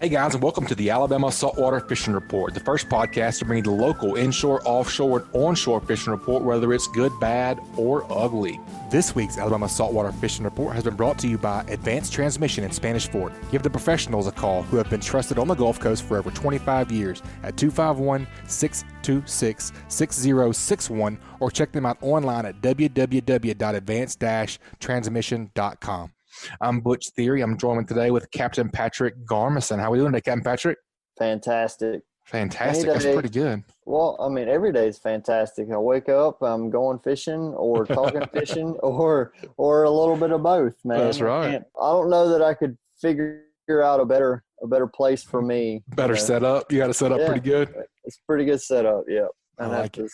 Hey guys, and welcome to the Alabama Saltwater Fishing Report, the first podcast to bring you the local inshore, offshore, and onshore fishing report, whether it's good, bad, or ugly. This week's Alabama Saltwater Fishing Report has been brought to you by Advanced Transmission in Spanish Fort. Give the professionals a call who have been trusted on the Gulf Coast for over 25 years at 251-626-6061 or check them out online at www.advanced-transmission.com. I'm Butch Theory. I'm joined today with Captain Patric Garmeson. How are we doing today, Captain Patrick? Fantastic. Fantastic. That's pretty good. Well, I mean, every day is fantastic. I wake up, I'm going fishing or talking fishing or a little bit of both, man. That's right. I don't know that I could figure out a better place for me. Better setup. You got it set up pretty good. It's pretty good setup. Yeah. I like it.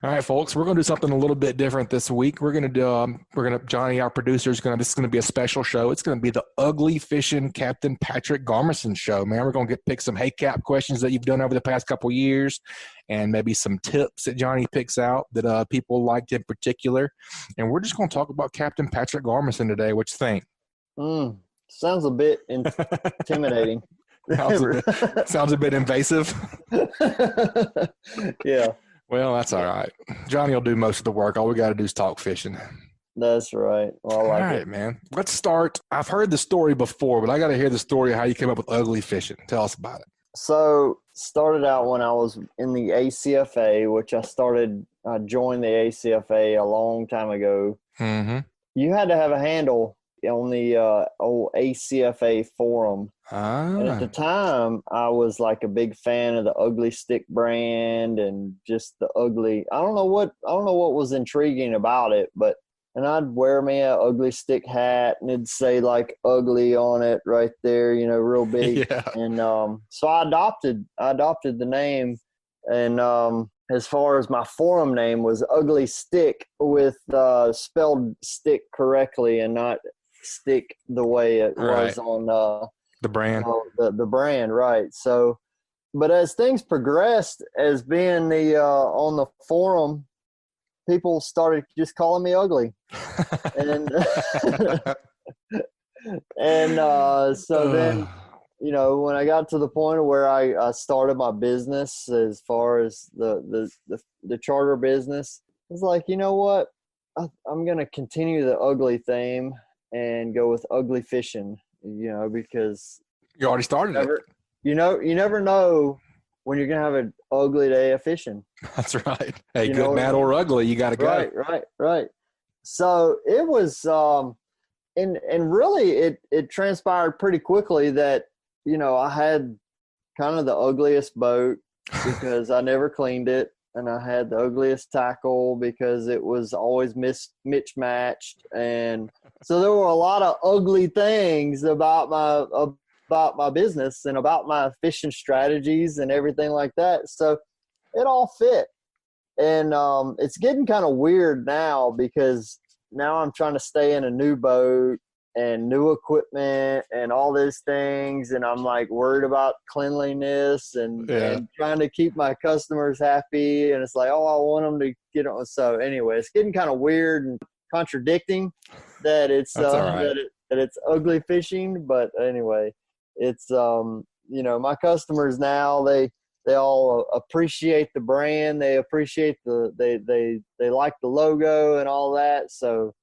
All right, folks, we're going to do something a little bit different this week. We're going to Johnny, our producer, this is going to be a special show. It's going to be the Ugly Fishing Captain Patric Garmeson show, man. We're going to pick some Hey Cap questions that you've done over the past couple of years and maybe some tips that Johnny picks out that people liked in particular. And we're just going to talk about Captain Patric Garmeson today. What you think? Sounds a bit intimidating. Sounds a bit invasive. Yeah. Well, that's all right. Johnny will do most of the work. All we got to do is talk fishing. That's right. Well, all right, man. Let's start. I've heard the story before, but I got to hear the story of how you came up with ugly fishing. Tell us about it. So, started out when I was in the ACFA, which I joined the ACFA a long time ago. Mm-hmm. You had to have a handle on the old ACFA forum. And at the time, I was like a big fan of the Ugly Stick brand and just the ugly. I don't know what was intriguing about it, and I'd wear me a Ugly Stick hat and it'd say like ugly on it right there, real big. Yeah. And so I adopted the name, and as far as my forum name was Ugly Stick with spelled stick correctly and not stick the way it was on the brand. The brand, right. So, but as things progressed, as being the on the forum, people started just calling me ugly. And so then, when I got to the point where I started my business as far as the charter business, it's like, you know what? I'm going to continue the ugly theme and go with ugly fishing, because you already started it. You never know when you're going to have an ugly day of fishing. That's right. Hey, good, bad, or ugly, you got to go. Right. So it was, and really it transpired pretty quickly that, I had kind of the ugliest boat because I never cleaned it. And I had the ugliest tackle because it was always mismatched. And so there were a lot of ugly things about my business and about my fishing strategies and everything like that. So it all fit. And it's getting kind of weird now because now I'm trying to stay in a new boat and new equipment and all these things. And I'm like worried about cleanliness and trying to keep my customers happy. And it's like, I want them to get on. So anyway, it's getting kind of weird and contradicting that it's, that it's ugly fishing. But anyway, it's, my customers now, they all appreciate the brand. They appreciate they like the logo and all that. So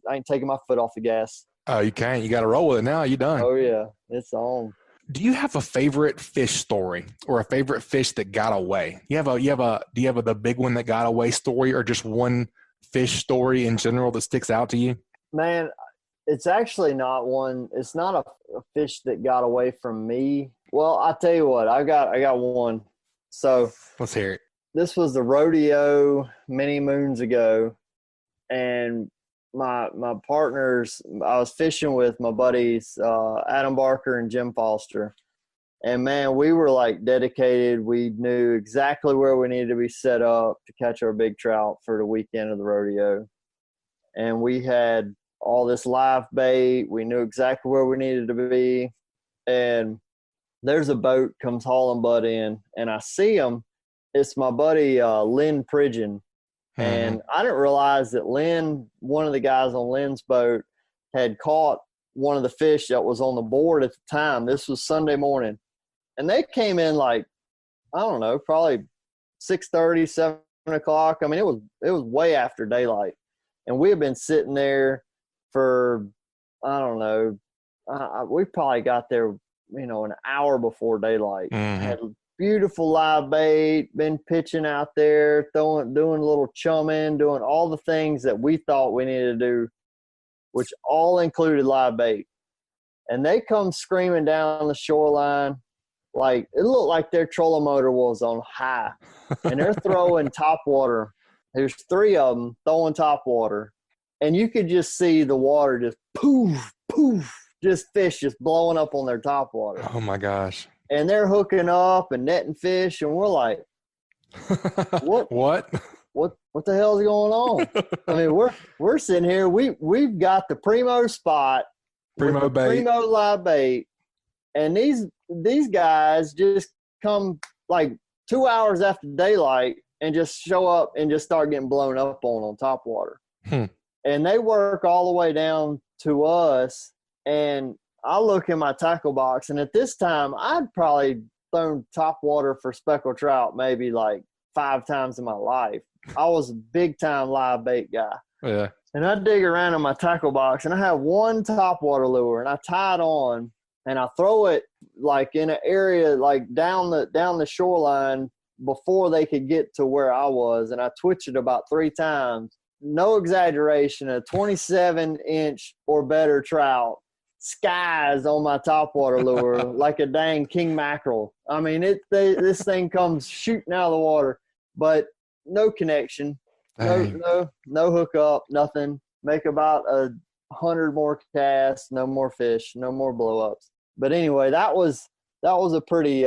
I ain't taking my foot off the gas. Oh, you can't. You got to roll with it now. You're done. Oh, yeah. It's on. Do you have a favorite fish story or a favorite fish that got away? Do you have the big one that got away story or just one fish story in general that sticks out to you? Man, it's actually not one. It's not a fish that got away from me. Well, I'll tell you what. I got one. So let's hear it. This was the rodeo many moons ago, and my partners, I was fishing with my buddies, Adam Barker and Jim Foster. And man, we were like dedicated. We knew exactly where we needed to be set up to catch our big trout for the weekend of the rodeo. And we had all this live bait. We knew exactly where we needed to be. And there's a boat comes hauling butt in, and I see him. It's my buddy, Lynn Pridgeon. And I didn't realize that Lynn, one of the guys on Lynn's boat, had caught one of the fish that was on the board at the time. This was Sunday morning. and they came in like, I don't know, probably 6:30, 7:00. I mean, it was way after daylight, and we had been sitting there for, I don't know, we probably got there, an hour before daylight. Mm-hmm. Had beautiful live bait, been pitching out there, doing a little chumming, doing all the things that we thought we needed to do, which all included live bait. And they come screaming down the shoreline. Like, it looked like their trolling motor was on high, and they're throwing top water. There's 3 of them throwing top water, and you could just see the water just poof, poof, just fish just blowing up on their top water. Oh my gosh. And they're hooking up and netting fish, and we're like, what the hell is going on? I mean, we're sitting here, we've got the primo spot, primo bait, primo live bait, and these guys just come like 2 hours after daylight and just show up and just start getting blown up on top water. And they work all the way down to us, and I look in my tackle box, and at this time I'd probably thrown top water for speckled trout maybe like 5 times in my life. I was a big time live bait guy. Yeah. And I dig around in my tackle box, and I have one top water lure, and I tie it on, and I throw it like in an area like down the shoreline before they could get to where I was, and I twitch it about 3 times. No exaggeration, a 27-inch or better trout skies on my topwater lure like a dang king mackerel. I mean, this thing comes shooting out of the water, but no connection, no hookup, nothing. Make about 100 more casts, no more fish, no more blowups. But anyway, that was a pretty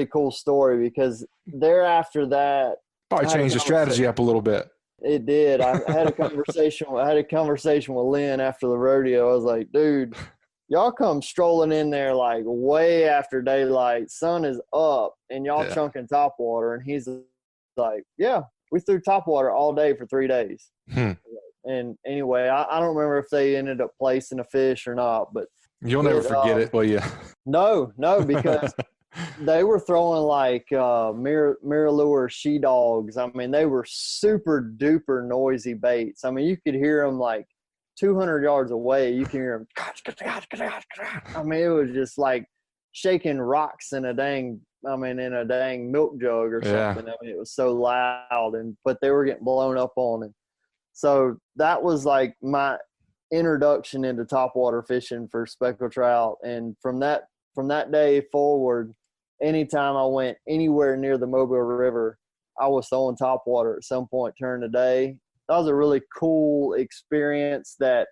cool story, because thereafter that probably changed the strategy up a little bit. It did. I had a conversation with Lynn after the rodeo. I was like, dude, y'all come strolling in there like way after daylight, sun is up, and y'all chunking top water. And he's like, yeah, we threw top water all day for 3 days. And anyway, I don't remember if they ended up placing a fish or not, but you'll never forget it, will you? No, because they were throwing like Mirror she dogs. I mean, they were super duper noisy baits. I mean, you could hear them like 200 yards away. You can hear them. I mean, it was just like shaking rocks in a dang milk jug or something. I mean, it was so loud, but they were getting blown up on. And so that was like my introduction into topwater fishing for speckled trout. And from that day forward, anytime I went anywhere near the Mobile River, I was throwing topwater at some point during the day. That was a really cool experience that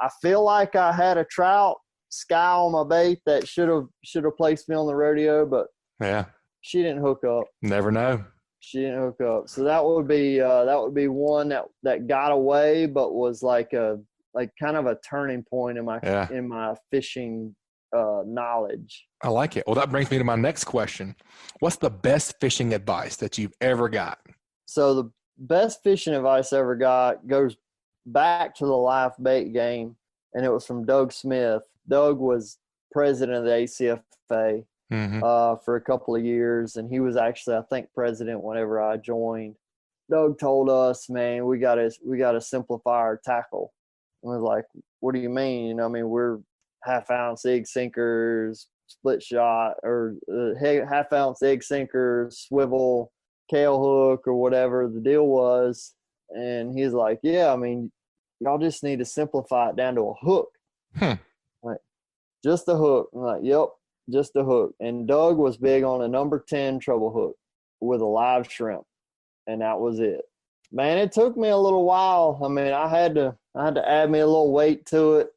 I feel like I had a trout sky on my bait that should have placed me on the rodeo, but she didn't hook up. Never know. She didn't hook up. So that would be one that got away, but was like kind of a turning point in my fishing knowledge. I like it. Well, that brings me to my next question. What's the best fishing advice that you've ever got? So the best fishing advice I ever got goes back to the live bait game, and it was from Doug Smith. Doug was president of the ACFA for a couple of years, and he was actually, I think, president whenever I joined. Doug told us, man, we gotta simplify our tackle. And I was like, what do you mean? I mean, we're half-ounce egg sinkers, split shot, or half-ounce egg sinkers, swivel, tail hook, or whatever the deal was. And he's like, yeah, I mean, y'all just need to simplify it down to a hook. Like, just a hook. I'm like, yep, just a hook. And Doug was big on a number 10 treble hook with a live shrimp, and that was it. Man, it took me a little while. I mean, I had to add me a little weight to it,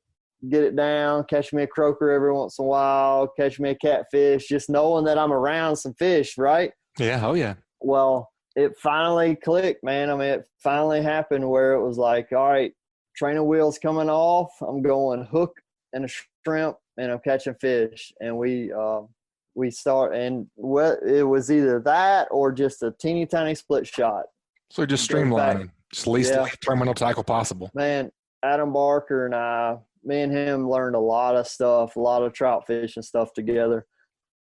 get it down, catch me a croaker every once in a while, catch me a catfish, just knowing that I'm around some fish, right? Yeah, oh yeah. Well, it finally clicked, man. I mean, it finally happened where it was like, all right, training wheel's coming off. I'm going hook and a shrimp, and I'm catching fish. And we start, and it was either that or just a teeny tiny split shot. So just streamlining, just least terminal tackle possible. Man, Adam Barker and me and him learned a lot of stuff, a lot of trout fishing stuff together.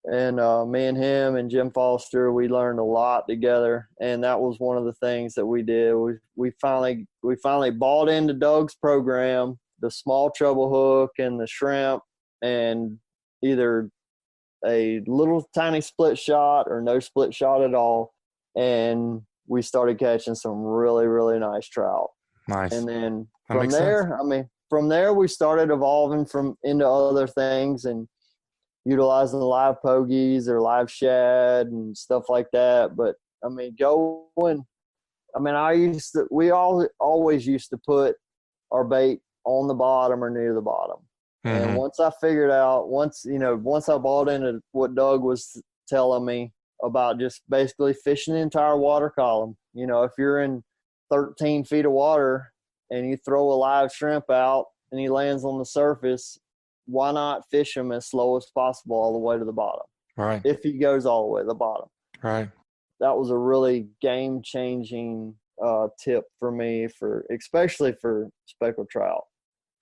And me and him and Jim Foster, we learned a lot together, and that was one of the things that we did. We finally bought into Doug's program, the small treble hook and the shrimp, and either a little tiny split shot or no split shot at all, and we started catching some really, really nice trout. Nice. And then That from makes there, sense. from there we started evolving into other things and utilizing live pogies or live shad and stuff like that. But we always used to put our bait on the bottom or near the bottom. Mm-hmm. And once I figured out, once I bought into what Doug was telling me about just basically fishing the entire water column, if you're in 13 feet of water and you throw a live shrimp out and he lands on the surface, why not fish him as slow as possible all the way to the bottom? Right. If he goes all the way to the bottom. Right. That was a really game-changing tip for me, especially for speckled trout.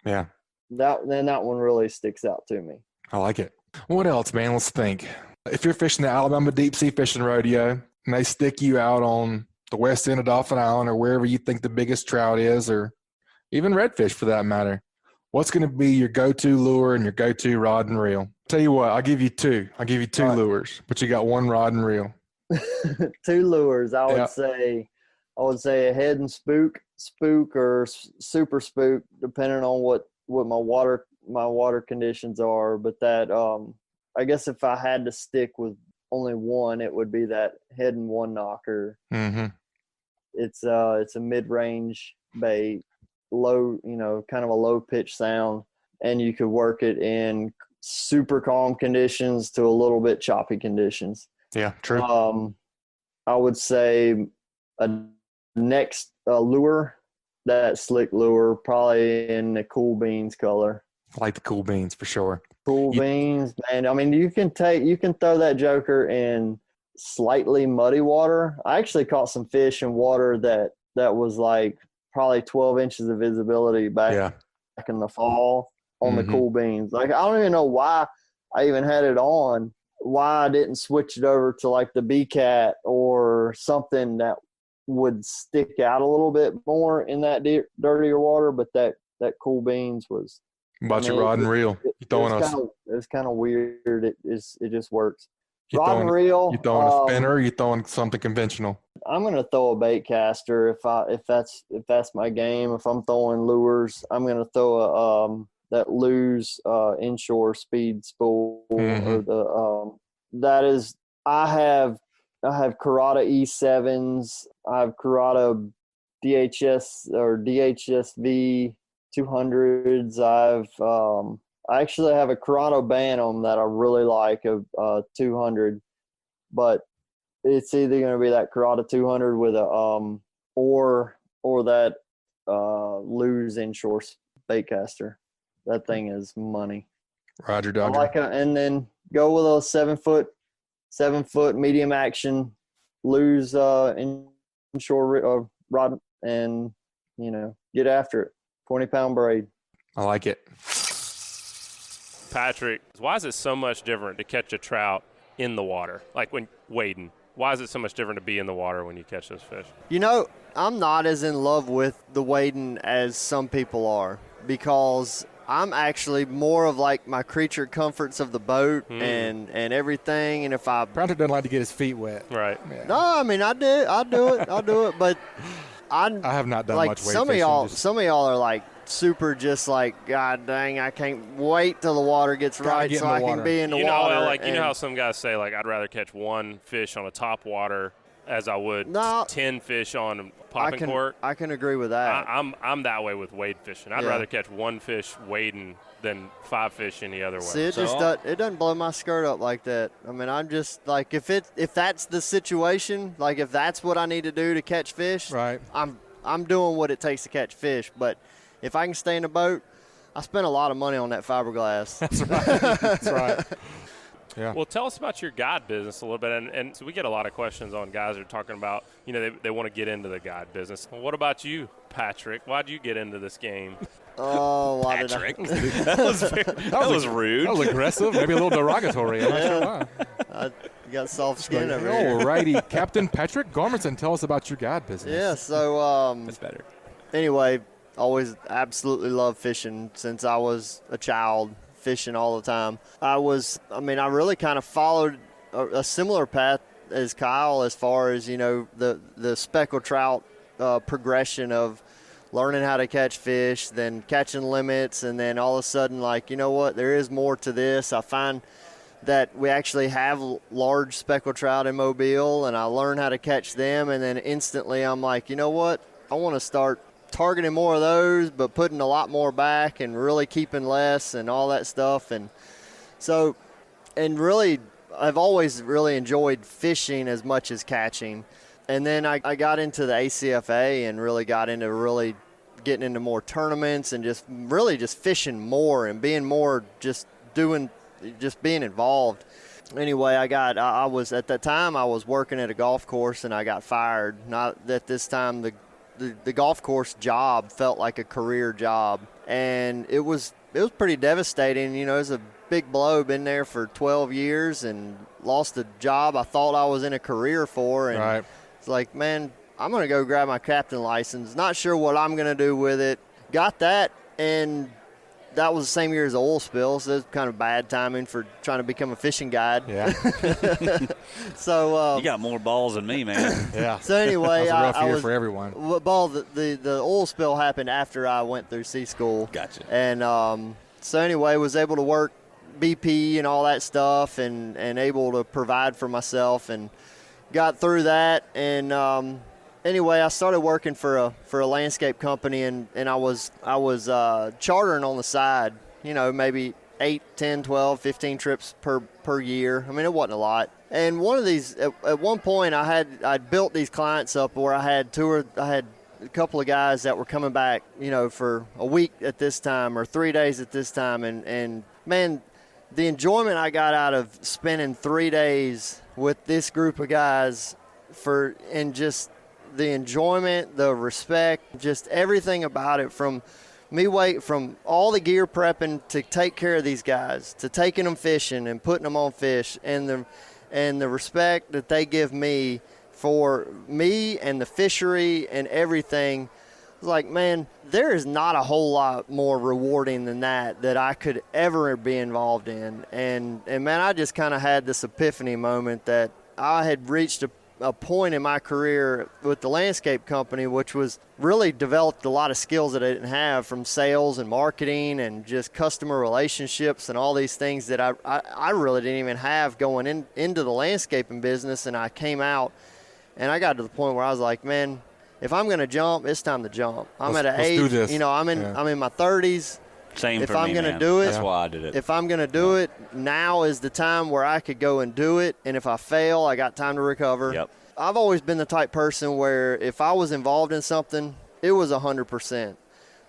Yeah. That one really sticks out to me. I like it. What else, man? Let's think. If you're fishing the Alabama Deep Sea Fishing Rodeo and they stick you out on the west end of Dauphin Island or wherever you think the biggest trout is, or even redfish for that matter, what's going to be your go-to lure and your go-to rod and reel? Tell you what, I'll give you two. I'll give you two Right. lures, but you got one rod and reel. Two lures. I would say a head and spook or super spook, depending on what my water conditions are. But that I guess if I had to stick with only one, it would be that head and one knocker. Mm-hmm. It's a mid-range bait, low, kind of a low pitch sound, and you could work it in super calm conditions to a little bit choppy conditions. Yeah, true. I would say a next lure, that slick lure, probably in the cool beans color. I like the cool beans for sure. Cool beans, man. I mean, you can throw that joker in slightly muddy water. I actually caught some fish in water that was like probably 12 inches of visibility back in the fall on the cool beans. Like, I don't even know why I even had it on, why I didn't switch it over to like the B-Cat or something that would stick out a little bit more in that dirtier water. But that cool beans was. About your rod and reel. It's kind of weird. It just works. Rod and reel. You throwing a spinner? Or you throwing something conventional? I'm gonna throw a bait caster if that's my game. If I'm throwing lures, I'm gonna throw a that Lose inshore speed spool or the that is. I have Curata E7s. I have Curata DHS or DHSV 200s. I actually have a Curata Bantam that I really like, a 200, but it's either going to be that Curata 200 with a or that Lose inshore baitcaster. That thing is money. Roger, Dodger. And then go with a 7 foot medium action Lose inshore rod, and get after it. 20-pound braid. I like it. Patric, why is it so much different to catch a trout in the water? Like when wading, why is it so much different to be in the water when you catch those fish? I'm not as in love with the wading as some people are, because I'm actually more of like my creature comforts of the boat and everything. And if Patric doesn't like to get his feet wet. Right. Yeah. No, I mean, I'll do it. But I have not done like much wade fishing. Some of y'all are like super, just like, God dang, I can't wait till the water gets right so I can be in the water. You know how some guys say, like, I'd rather catch one fish on a top water as I would 10 fish on a popping cork. I can agree with that. I'm that way with wade fishing. I'd rather catch one fish wading than 5 fish any other way. See, it doesn't blow my skirt up like that. I mean, I'm just like, if that's the situation, like if that's what I need to do to catch fish, right, I'm doing what it takes to catch fish. But if I can stay in a boat, I spent a lot of money on that fiberglass. That's right. That's right. Yeah. Well, tell us about your guide business a little bit. And so we get a lot of questions on guys that are talking about, they want to get into the guide business. Well, what about you, Patrick? Why'd you get into this game? Oh, why Patrick. did that was rude. That was aggressive, maybe a little derogatory. I'm not sure why. you got soft skin over here. All righty, Captain Patric Garmeson, tell us about your guide business. Yeah, so That's better. anyway, always absolutely loved fishing since I was a child, fishing all the time. I really kind of followed a similar path as Kyle as far as, the speckled trout progression of learning how to catch fish, then catching limits, and then all of a sudden, like, you know what, there is more to this. I find that we actually have large speckled trout in Mobile, and I learned how to catch them, and then instantly I'm like, you know what, I want to start targeting more of those, but putting a lot more back and really keeping less and all that stuff. And so, and really, I've always really enjoyed fishing as much as catching. And then I got into the ACFA and really got into really getting into more tournaments and just fishing more and being more just being involved. Anyway, I was at that time I was working at a golf course and I got fired. Not at this time the golf course job felt like a career job, and it was pretty devastating. It was a big blow. Been there for 12 years and lost a job I thought I was in a career for, and Right. It's like, man, I'm going to go grab my captain license. Not sure what I'm going to do with it. Got that, and that was the same year as the oil spill, so it was kind of bad timing for trying to become a fishing guide. Yeah. So You got more balls than me, man. Yeah. So anyway, that was a rough year for everyone. The oil spill happened after I went through sea school. Gotcha. And so anyway, was able to work BP and all that stuff, and able to provide for myself, and got through that. And anyway, I started working for a landscape company, and I was chartering on the side, maybe 8, 10, 12, 15 trips per year. I mean, it wasn't a lot. And one of these, at one point, I'd built these clients up where I had a couple of guys that were coming back, for a week at this time or 3 days at this time. And man, the enjoyment I got out of spending 3 days with this group of guys and just the enjoyment, the respect, just everything about it, from all the gear prepping to take care of these guys, to taking them fishing and putting them on fish, and the respect that they give me for me and the fishery and everything. It's like, man, there is not a whole lot more rewarding than that I could ever be involved in. And man, I just kind of had this epiphany moment that I had reached a point in my career with the landscape company, which was really developed a lot of skills that I didn't have, from sales and marketing and just customer relationships and all these things that I really didn't even have going into the landscaping business. And I came out and I got to the point where I was like, man, if I'm going to jump, it's time to jump. I'm at an age, I'm in my 30s. Same if for I'm me, going to man. do it, That's why I did it. if I'm going to do it, now is the time where I could go and do it. And if I fail, I got time to recover. Yep. I've always been the type person where if I was involved in something, it was 100%.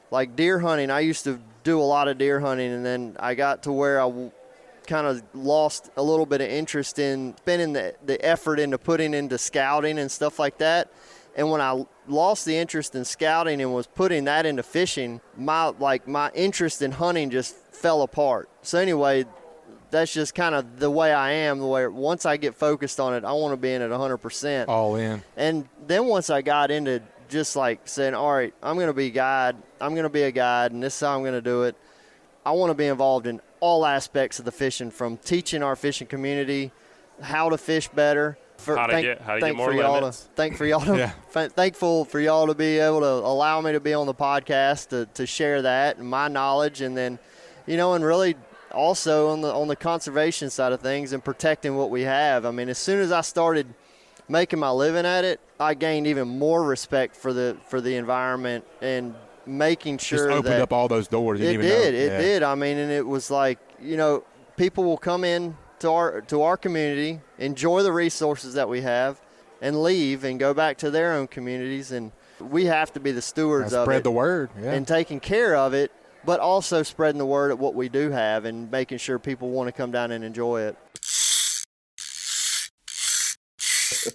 Like deer hunting, I used to do a lot of deer hunting, and then I got to where I kind of lost a little bit of interest in spending the effort into putting into scouting and stuff like that. And when I lost the interest in scouting and was putting that into fishing, my interest in hunting just fell apart. So anyway, that's just kind of the way I am. The way once I get focused on it, I want to be in it 100%. All in. And then once I got into just like saying, all right, I'm going to be a guide. I'm going to be a guide, and this is how I'm going to do it. I want to be involved in all aspects of the fishing, from teaching our fishing community how to fish better. How to get more limits. Thankful for y'all to be able to allow me to be on the podcast to share that and my knowledge, and then, and really also on the conservation side of things and protecting what we have. I mean, as soon as I started making my living at it, I gained even more respect for the environment and making sure just opened up all those doors. It did. I mean, and it was like, people will come in to our community, enjoy the resources that we have, and leave and go back to their own communities. And we have to be the stewards of it. Spread the word. Yeah. And taking care of it, but also spreading the word of what we do have and making sure people want to come down and enjoy it.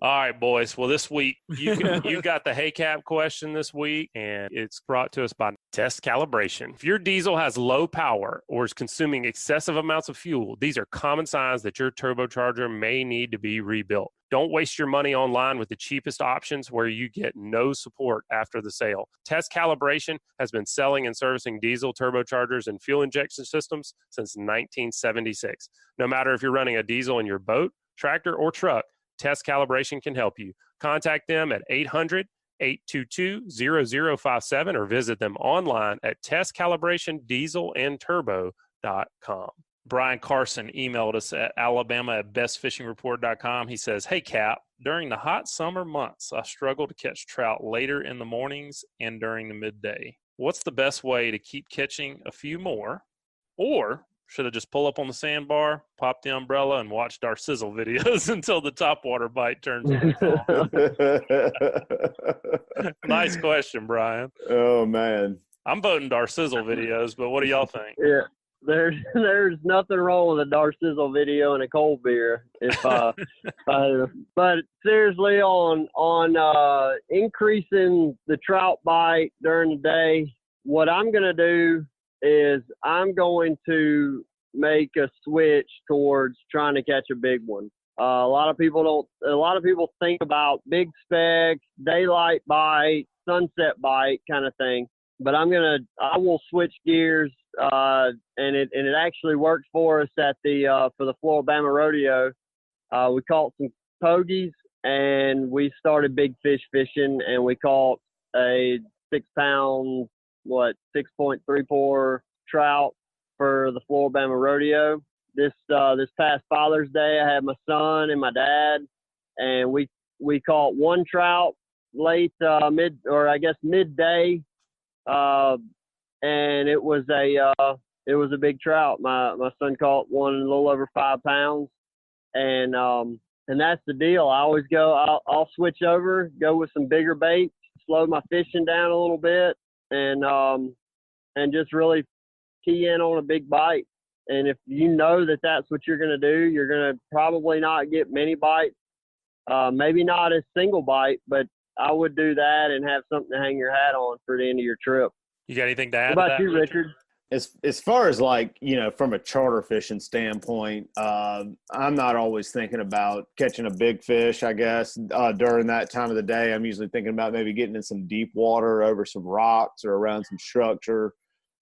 All right, boys. Well, this week you got the Hey Cap question this week, and it's brought to us by Test Calibration. If your diesel has low power or is consuming excessive amounts of fuel, these are common signs that your turbocharger may need to be rebuilt. Don't waste your money online with the cheapest options where you get no support after the sale. Test Calibration has been selling and servicing diesel turbochargers and fuel injection systems since 1976. No matter if you're running a diesel in your boat, tractor, or truck, Test Calibration can help you. Contact them at 800-822-0057 or visit them online at testcalibratondieselandturbo.com. Brian Carson emailed us at alabama@bestfishingreport.com. He says, "Hey, Cap, during the hot summer months, I struggle to catch trout later in the mornings and during the midday. What's the best way to keep catching a few more? Or should I just pull up on the sandbar, pop the umbrella, and watch Darcizzle videos until the topwater bite turns into a Nice question, Brian. Oh, man. I'm voting Darcizzle videos, but what do y'all think? Yeah. There's nothing wrong with a Darcizzle video and a cold beer. But seriously, on increasing the trout bite during the day, what I'm gonna do is I'm going to make a switch towards trying to catch a big one. A lot of people think about big spec, daylight bite, sunset bite kind of thing. But I will switch gears, and it actually worked for us at for the Alabama Rodeo. We caught some pogies and we started big fish fishing, and we caught a 6-pound, 6.34 trout for the Alabama Rodeo. This past Father's Day, I had my son and my dad, and we caught one trout late midday. And it was a big trout. My son caught one a little over 5 pounds, and that's the deal. I always I'll switch over, go with some bigger baits, slow my fishing down a little bit, and just really key in on a big bite. And if you know that that's what you're going to do, you're going to probably not get many bites, maybe not a single bite, but I would do that and have something to hang your hat on for the end of your trip. You got anything to add What to about that, you, Richard? As far as from a charter fishing standpoint, I'm not always thinking about catching a big fish, I guess. During that time of the day, I'm usually thinking about maybe getting in some deep water over some rocks or around some structure,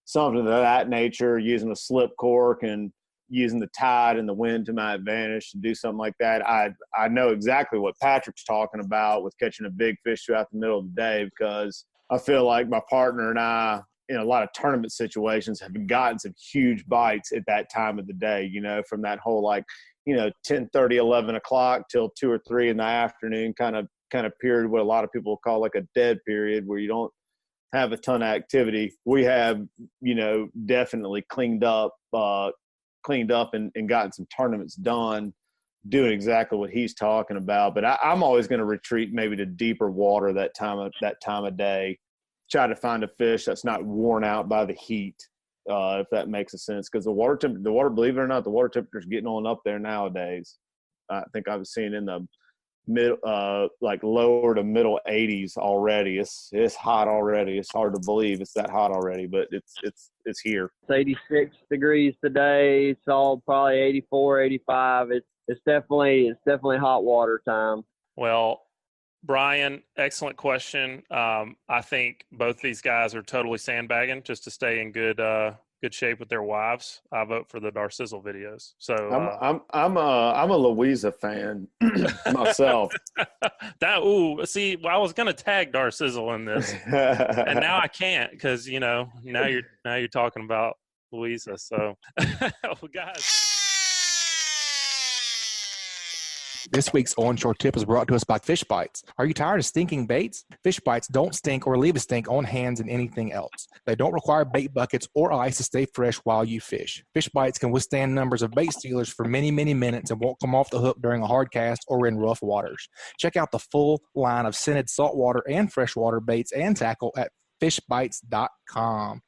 something of that nature, using a slip cork and using the tide and the wind to my advantage to do something like that. I know exactly what Patric's talking about with catching a big fish throughout the middle of the day, because I feel like my partner and I, in a lot of tournament situations, have gotten some huge bites at that time of the day, from that whole 10:30, 11 o'clock till 2 or 3 in the afternoon kind of period, what a lot of people call like a dead period, where you don't have a ton of activity. We have, definitely cleaned up and gotten some tournaments done doing exactly what he's talking about. But I'm always going to retreat maybe to deeper water that time of day, try to find a fish that's not worn out by the heat, if that makes a sense. Because the water, believe it or not, the water temperature is getting on up there nowadays. I think I've seen in the lower to middle 80s already. It's hot already. It's hard to believe it's that hot already, but it's here. It's 86 degrees today. It's all probably 84, 85. It's definitely hot water time. Well, Brian, excellent question. I think both these guys are totally sandbagging just to stay in good shape with their wives. I vote for the Darcizzle videos. So I'm a Louisa fan myself. I was going to tag Darcizzle in this, and now I can't because now you're talking about Louisa. So, guys. This week's onshore tip is brought to us by Fishbites. Are you tired of stinking baits? Fishbites don't stink or leave a stink on hands and anything else. They don't require bait buckets or ice to stay fresh while you fish. Fishbites can withstand numbers of bait stealers for many, many minutes and won't come off the hook during a hard cast or in rough waters. Check out the full line of scented saltwater and freshwater baits and tackle at fishbites.com.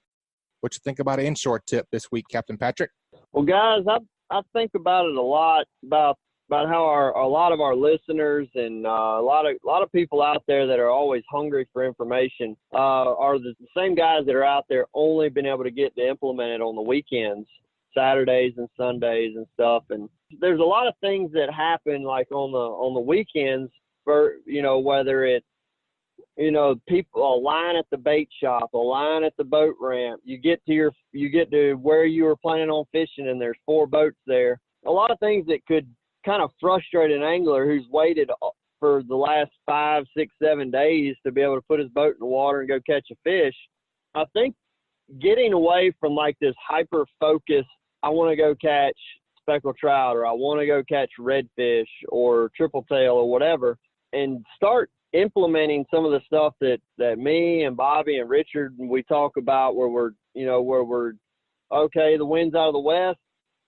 What you think about an inshore tip this week, Captain Patric? Well, guys, I think about it a lot, about how a lot of our listeners and a lot of people out there that are always hungry for information are the same guys that are out there only been able to get to implement it on the weekends, Saturdays and Sundays and stuff. And there's a lot of things that happen like on the weekends for, whether it's, people, a line at the bait shop, a line at the boat ramp, you get to where you were planning on fishing and there's 4 boats there. A lot of things that could kind of frustrate an angler who's waited for the last 5, 6, 7 days to be able to put his boat in the water and go catch a fish. I think getting away from like this hyper focus, I want to go catch speckled trout, or I want to go catch redfish or triple tail or whatever, and start implementing some of the stuff that me and Bobby and Richard and we talk about, where we're okay, the wind's out of the west.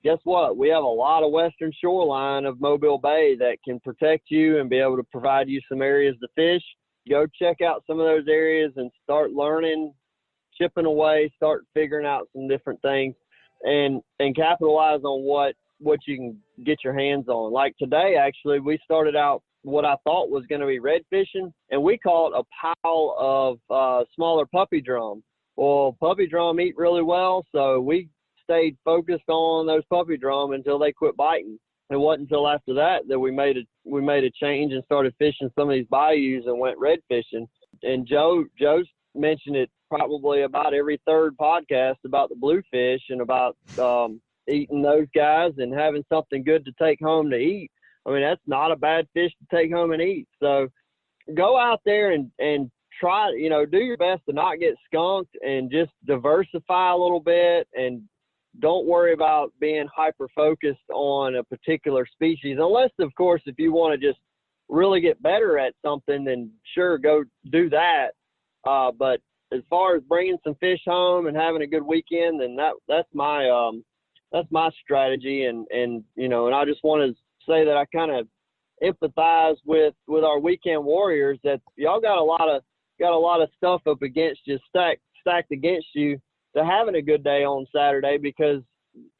Guess what? We have a lot of western shoreline of Mobile Bay that can protect you and be able to provide you some areas to fish. Go check out some of those areas and start learning, chipping away, start figuring out some different things, and capitalize on what you can get your hands on. Like today, actually, we started out what I thought was going to be red fishing, and we caught a pile of smaller puppy drum. Well, puppy drum eat really well, so we stayed focused on those puppy drum until they quit biting. It wasn't until after that we made a change and started fishing some of these bayous and went red fishing. And Joe's mentioned it probably about every third podcast about the bluefish and about eating those guys and having something good to take home to eat. I mean, that's not a bad fish to take home and eat. So go out there and try, do your best to not get skunked and just diversify a little bit, and don't worry about being hyper-focused on a particular species. Unless, of course, if you want to just really get better at something, then sure, go do that. But as far as bringing some fish home and having a good weekend, then that's my strategy. And I just want to say that I kind of empathize with our weekend warriors, that y'all got a lot of stuff up against you, stacked against you, to having a good day on Saturday, because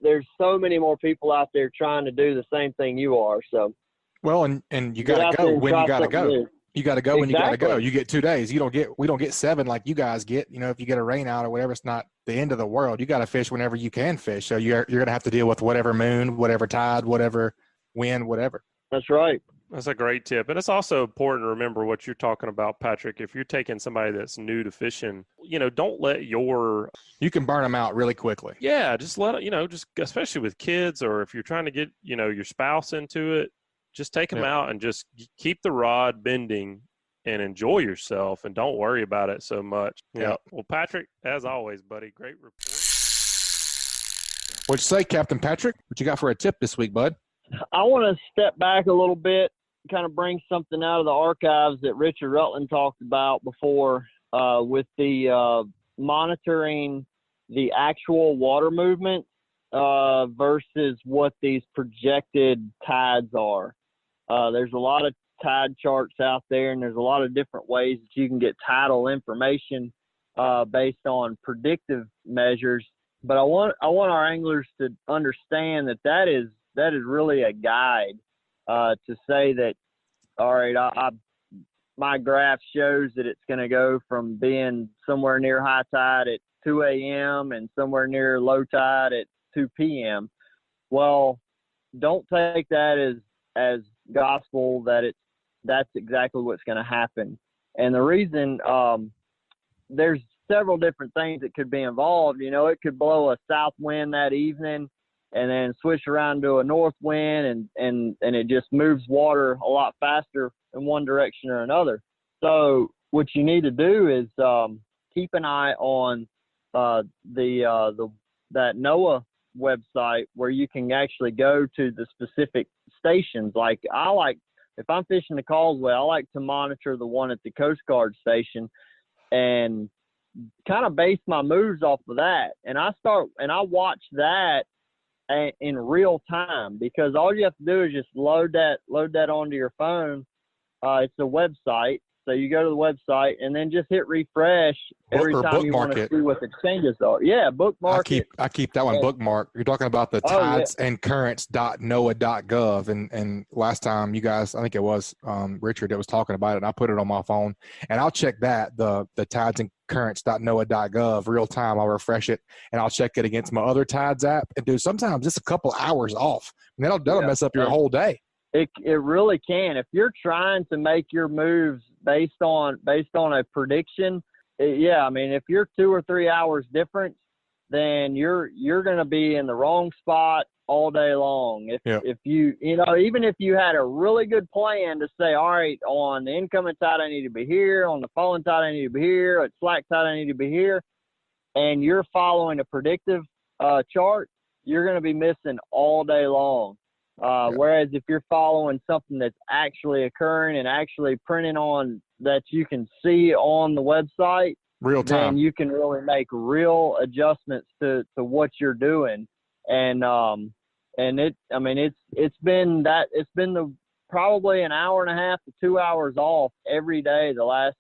there's so many more people out there trying to do the same thing you are. So, well, and you got to go when you got to go. New. You got to go when you got to Exactly. go. You get 2 days. We don't get 7 like you guys get. If you get a rain out or whatever, it's not the end of the world. You got to fish whenever you can fish. So you're going to have to deal with whatever moon, whatever tide, whatever wind, whatever. That's right. That's a great tip. And it's also important to remember what you're talking about, Patrick. If you're taking somebody that's new to fishing, don't let you can burn them out really quickly. Yeah, just let it, just especially with kids, or if you're trying to get, your spouse into it, just take them out and just keep the rod bending and enjoy yourself, and don't worry about it so much. Yeah. Well, Patrick, as always, buddy, great report. What'd you say, Captain Patrick? What you got for a tip this week, bud? I want to step back a little bit, kind of bring something out of the archives that Richard Rutland talked about before, with the monitoring the actual water movement versus what these projected tides are. There's a lot of tide charts out there, and there's a lot of different ways that you can get tidal information based on predictive measures. But I want our anglers to understand that is really a guide to say that, all right, my graph shows that it's going to go from being somewhere near high tide at 2 a.m. and somewhere near low tide at 2 p.m. Well, don't take that as gospel that that's exactly what's going to happen. And the reason, there's several different things that could be involved. It could blow a south wind that evening and then switch around to a north wind, and it just moves water a lot faster in one direction or another. So what you need to do is keep an eye on that NOAA website, where you can actually go to the specific stations. Like if I'm fishing the Causeway, I like to monitor the one at the Coast Guard station and kind of base my moves off of that. And I watch that in real time, because all you have to do is just load that onto your phone. It's a website, So you go to the website and then just hit refresh every Or time you want bookmark to see what the changes are. Yeah, bookmark it. I keep that one bookmarked. You're talking about the tides and currents.noaa.gov. And last time you guys, I think it was Richard that was talking about it, and I put it on my phone. And I'll check that, the tides and currents.noaa.gov real time. I'll refresh it and I'll check it against my other tides app. And dude, sometimes just a couple hours off. And that'll mess up your whole day. It really can. If you're trying to make your moves based on a prediction, I mean, if you're 2 or 3 hours different, then you're going to be in the wrong spot all day long. If you even if you had a really good plan to say, all right, on the incoming tide I need to be here, on the falling tide I need to be here, at slack tide I need to be here, and you're following a predictive chart, you're going to be missing all day long. Whereas if you're following something that's actually occurring and actually printing on that you can see on the website, real time, then you can really make real adjustments to what you're doing. And it's been probably an hour and a half to 2 hours off every day the last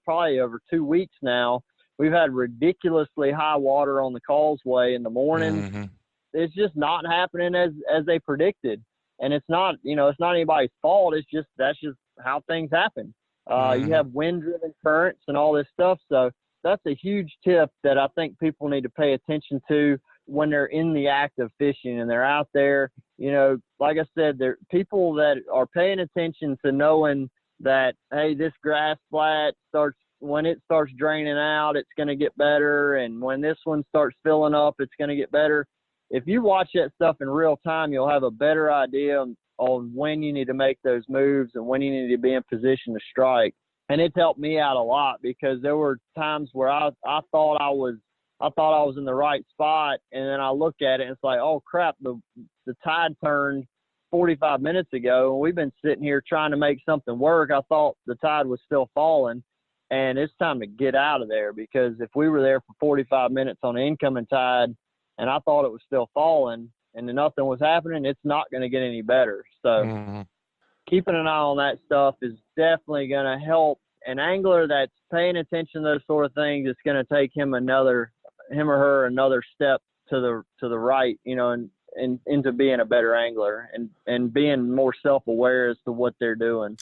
probably over 2 weeks now. We've had ridiculously high water on the causeway in the morning. Mm-hmm. It's just not happening as they predicted. And it's not anybody's fault. That's just how things happen. You have wind driven currents and all this stuff. So that's a huge tip that I think people need to pay attention to when they're in the act of fishing and they're out there. Like I said, there are people that are paying attention to knowing that, hey, this grass flat when it starts draining out, it's going to get better. And when this one starts filling up, it's going to get better. If you watch that stuff in real time, you'll have a better idea on when you need to make those moves and when you need to be in position to strike. And it's helped me out a lot because there were times where I thought I was in the right spot, and then I look at it and it's like, oh crap, the tide turned 45 minutes ago, and we've been sitting here trying to make something work. I thought the tide was still falling, and it's time to get out of there, because if we were there for 45 minutes on the incoming tide and I thought it was still falling and then nothing was happening, it's not going to get any better. So keeping an eye on that stuff is definitely going to help. An angler that's paying attention to those sort of things, it's going to take him or her another step to the right, and into being a better angler and being more self-aware as to what they're doing.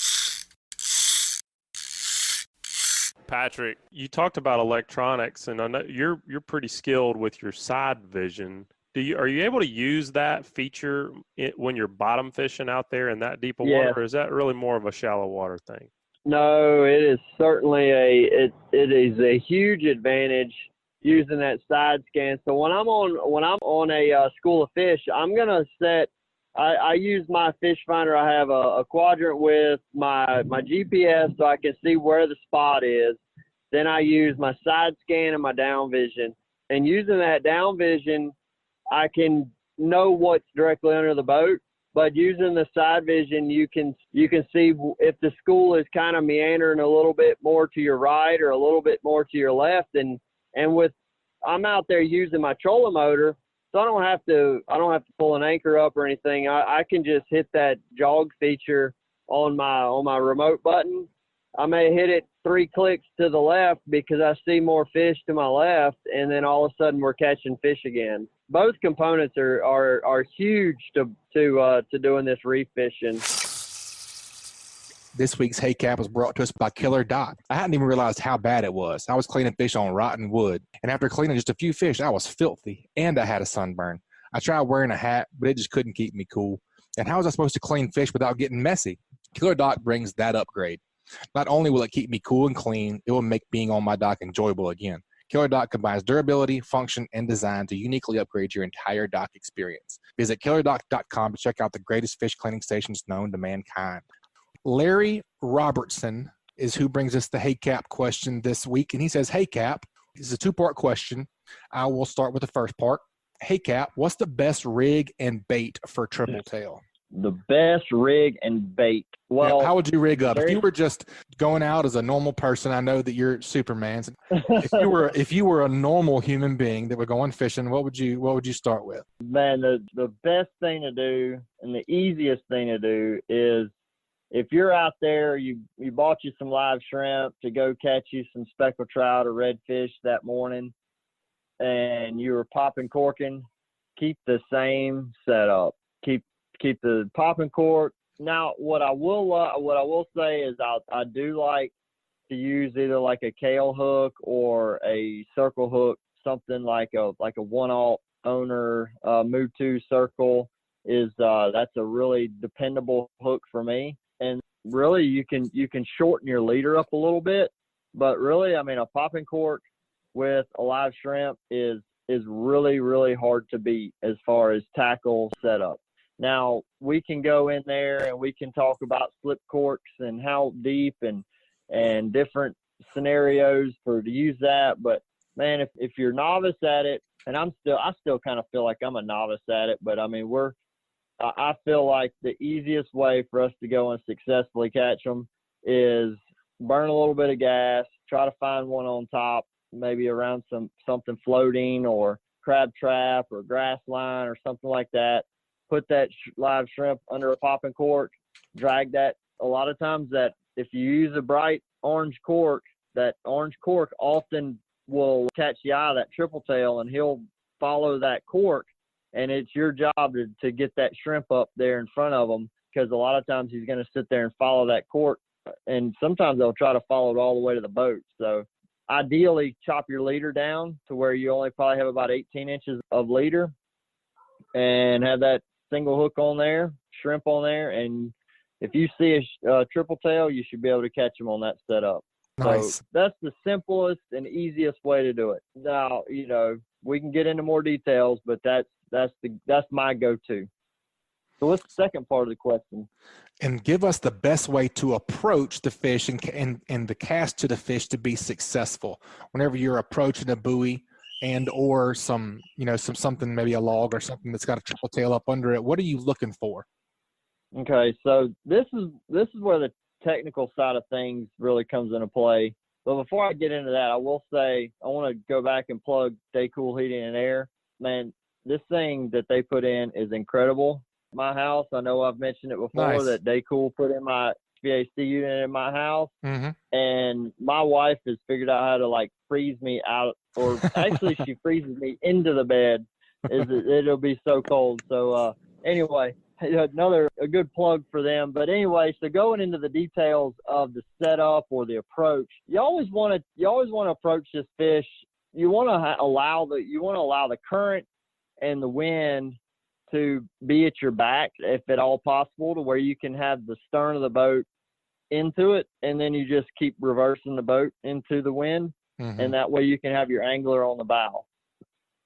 Patric, you talked about electronics, and I know you're pretty skilled with your side vision. Are you able to use that feature when you're bottom fishing out there in that deep of water, or is that really more of a shallow water thing? No, it is certainly it is a huge advantage using that side scan. So when I'm on a school of fish, I'm gonna set. I use my fish finder. I have a quadrant with my GPS so I can see where the spot is. Then I use my side scan and my down vision. And using that down vision, I can know what's directly under the boat. But using the side vision, you can see if the school is kind of meandering a little bit more to your right or a little bit more to your left. And I'm out there using my trolling motor. So I don't have to pull an anchor up or anything. I can just hit that jog feature on my remote button. I may hit it 3 clicks to the left because I see more fish to my left, and then all of a sudden we're catching fish again. Both components are huge to doing this reef fishing. This week's Hey Cap was brought to us by KillerDock. I hadn't even realized how bad it was. I was cleaning fish on rotten wood, and after cleaning just a few fish, I was filthy, and I had a sunburn. I tried wearing a hat, but it just couldn't keep me cool. And how was I supposed to clean fish without getting messy? KillerDock brings that upgrade. Not only will it keep me cool and clean, it will make being on my dock enjoyable again. KillerDock combines durability, function, and design to uniquely upgrade your entire dock experience. Visit KillerDock.com to check out the greatest fish cleaning stations known to mankind. Larry Robertson is who brings us the Hey Cap question this week. And he says, Hey Cap, this is a 2-part question. I will start with the first part. Hey Cap, what's the best rig and bait for triple tail? The best rig and bait. Well, how would you rig up? If you were just going out as a normal person, I know that you're Superman. If you were a normal human being that were going fishing, what would you start with? Man, the best thing to do and the easiest thing to do is if you're out there, you bought you some live shrimp to go catch you some speckled trout or redfish that morning, and you were popping corking, keep the same setup. Keep the popping cork. Now, what I will say is I do like to use either like a kale hook or a circle hook, something like a 1/0 owner move to circle is that's a really dependable hook for me. And really you can shorten your leader up a little bit, but really, I mean, a popping cork with a live shrimp is really, really hard to beat as far as tackle setup. Now, we can go in there and we can talk about slip corks and how deep and different scenarios to use that. But man, if you're novice at it, and I still kind of feel like I'm a novice at it, but I mean, I feel like the easiest way for us to go and successfully catch them is burn a little bit of gas, try to find one on top, maybe around something floating or crab trap or grass line or something like that. Put that live shrimp under a popping cork, drag that. A lot of times that if you use a bright orange cork, that orange cork often will catch the eye of that triple tail, and he'll follow that cork, and it's your job to get that shrimp up there in front of him, because a lot of times he's going to sit there and follow that cork, and sometimes they'll try to follow it all the way to the boat. So ideally, chop your leader down to where you only probably have about 18 inches of leader, and have that single hook on there, shrimp on there, and if you see a triple tail, you should be able to catch them on that setup. Nice. So that's the simplest and easiest way to do it. Now, we can get into more details, but that's my go-to. So what's the second part of the question? And give us the best way to approach the fish and the cast to the fish to be successful. Whenever you're approaching a buoy and or something, maybe a log or something that's got a triple tail up under it, what are you looking for? Okay, so this is where the technical side of things really comes into play. But before I get into that, I will say I want to go back and plug Daycool Heating and Air. Man, this thing that they put in is incredible. My house, I know I've mentioned it before, Nice. that Daycool put in my HVAC unit in my house. Mm-hmm. And my wife has figured out how to freeze me out, or actually she freezes me into the bed. It'll be so cold. So anyway, a good plug for them. But anyway, so going into the details of the setup or the approach, you always want to approach this fish. You want to allow the current and the wind to be at your back, if at all possible, to where you can have the stern of the boat into it, and then you just keep reversing the boat into the wind, Mm-hmm. and that way you can have your angler on the bow.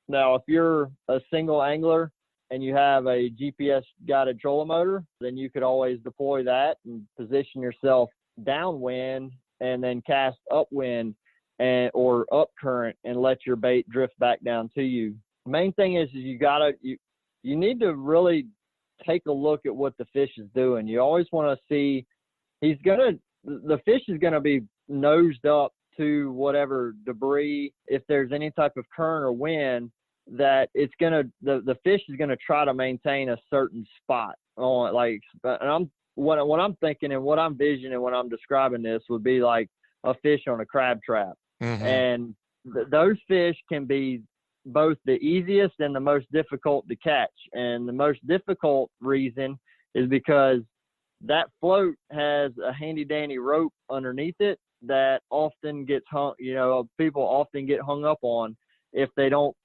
Now, if you're a single angler and you have a GPS guided trolling motor, then you could always deploy that and position yourself downwind and then cast upwind or up current and let your bait drift back down to you. The main thing is you need to really take a look at what the fish is doing. You always want to see the fish is going to be nosed up to whatever debris. If there's any type of current or wind, that the fish is going to try to maintain a certain spot on it. And what I'm thinking and what I'm visioning when I'm describing this would be like a fish on a crab trap. Mm-hmm. And those fish can be both the easiest and the most difficult to catch. And the most difficult reason is because that float has a handy dandy rope underneath it that often gets hung, people often get hung up on if they don't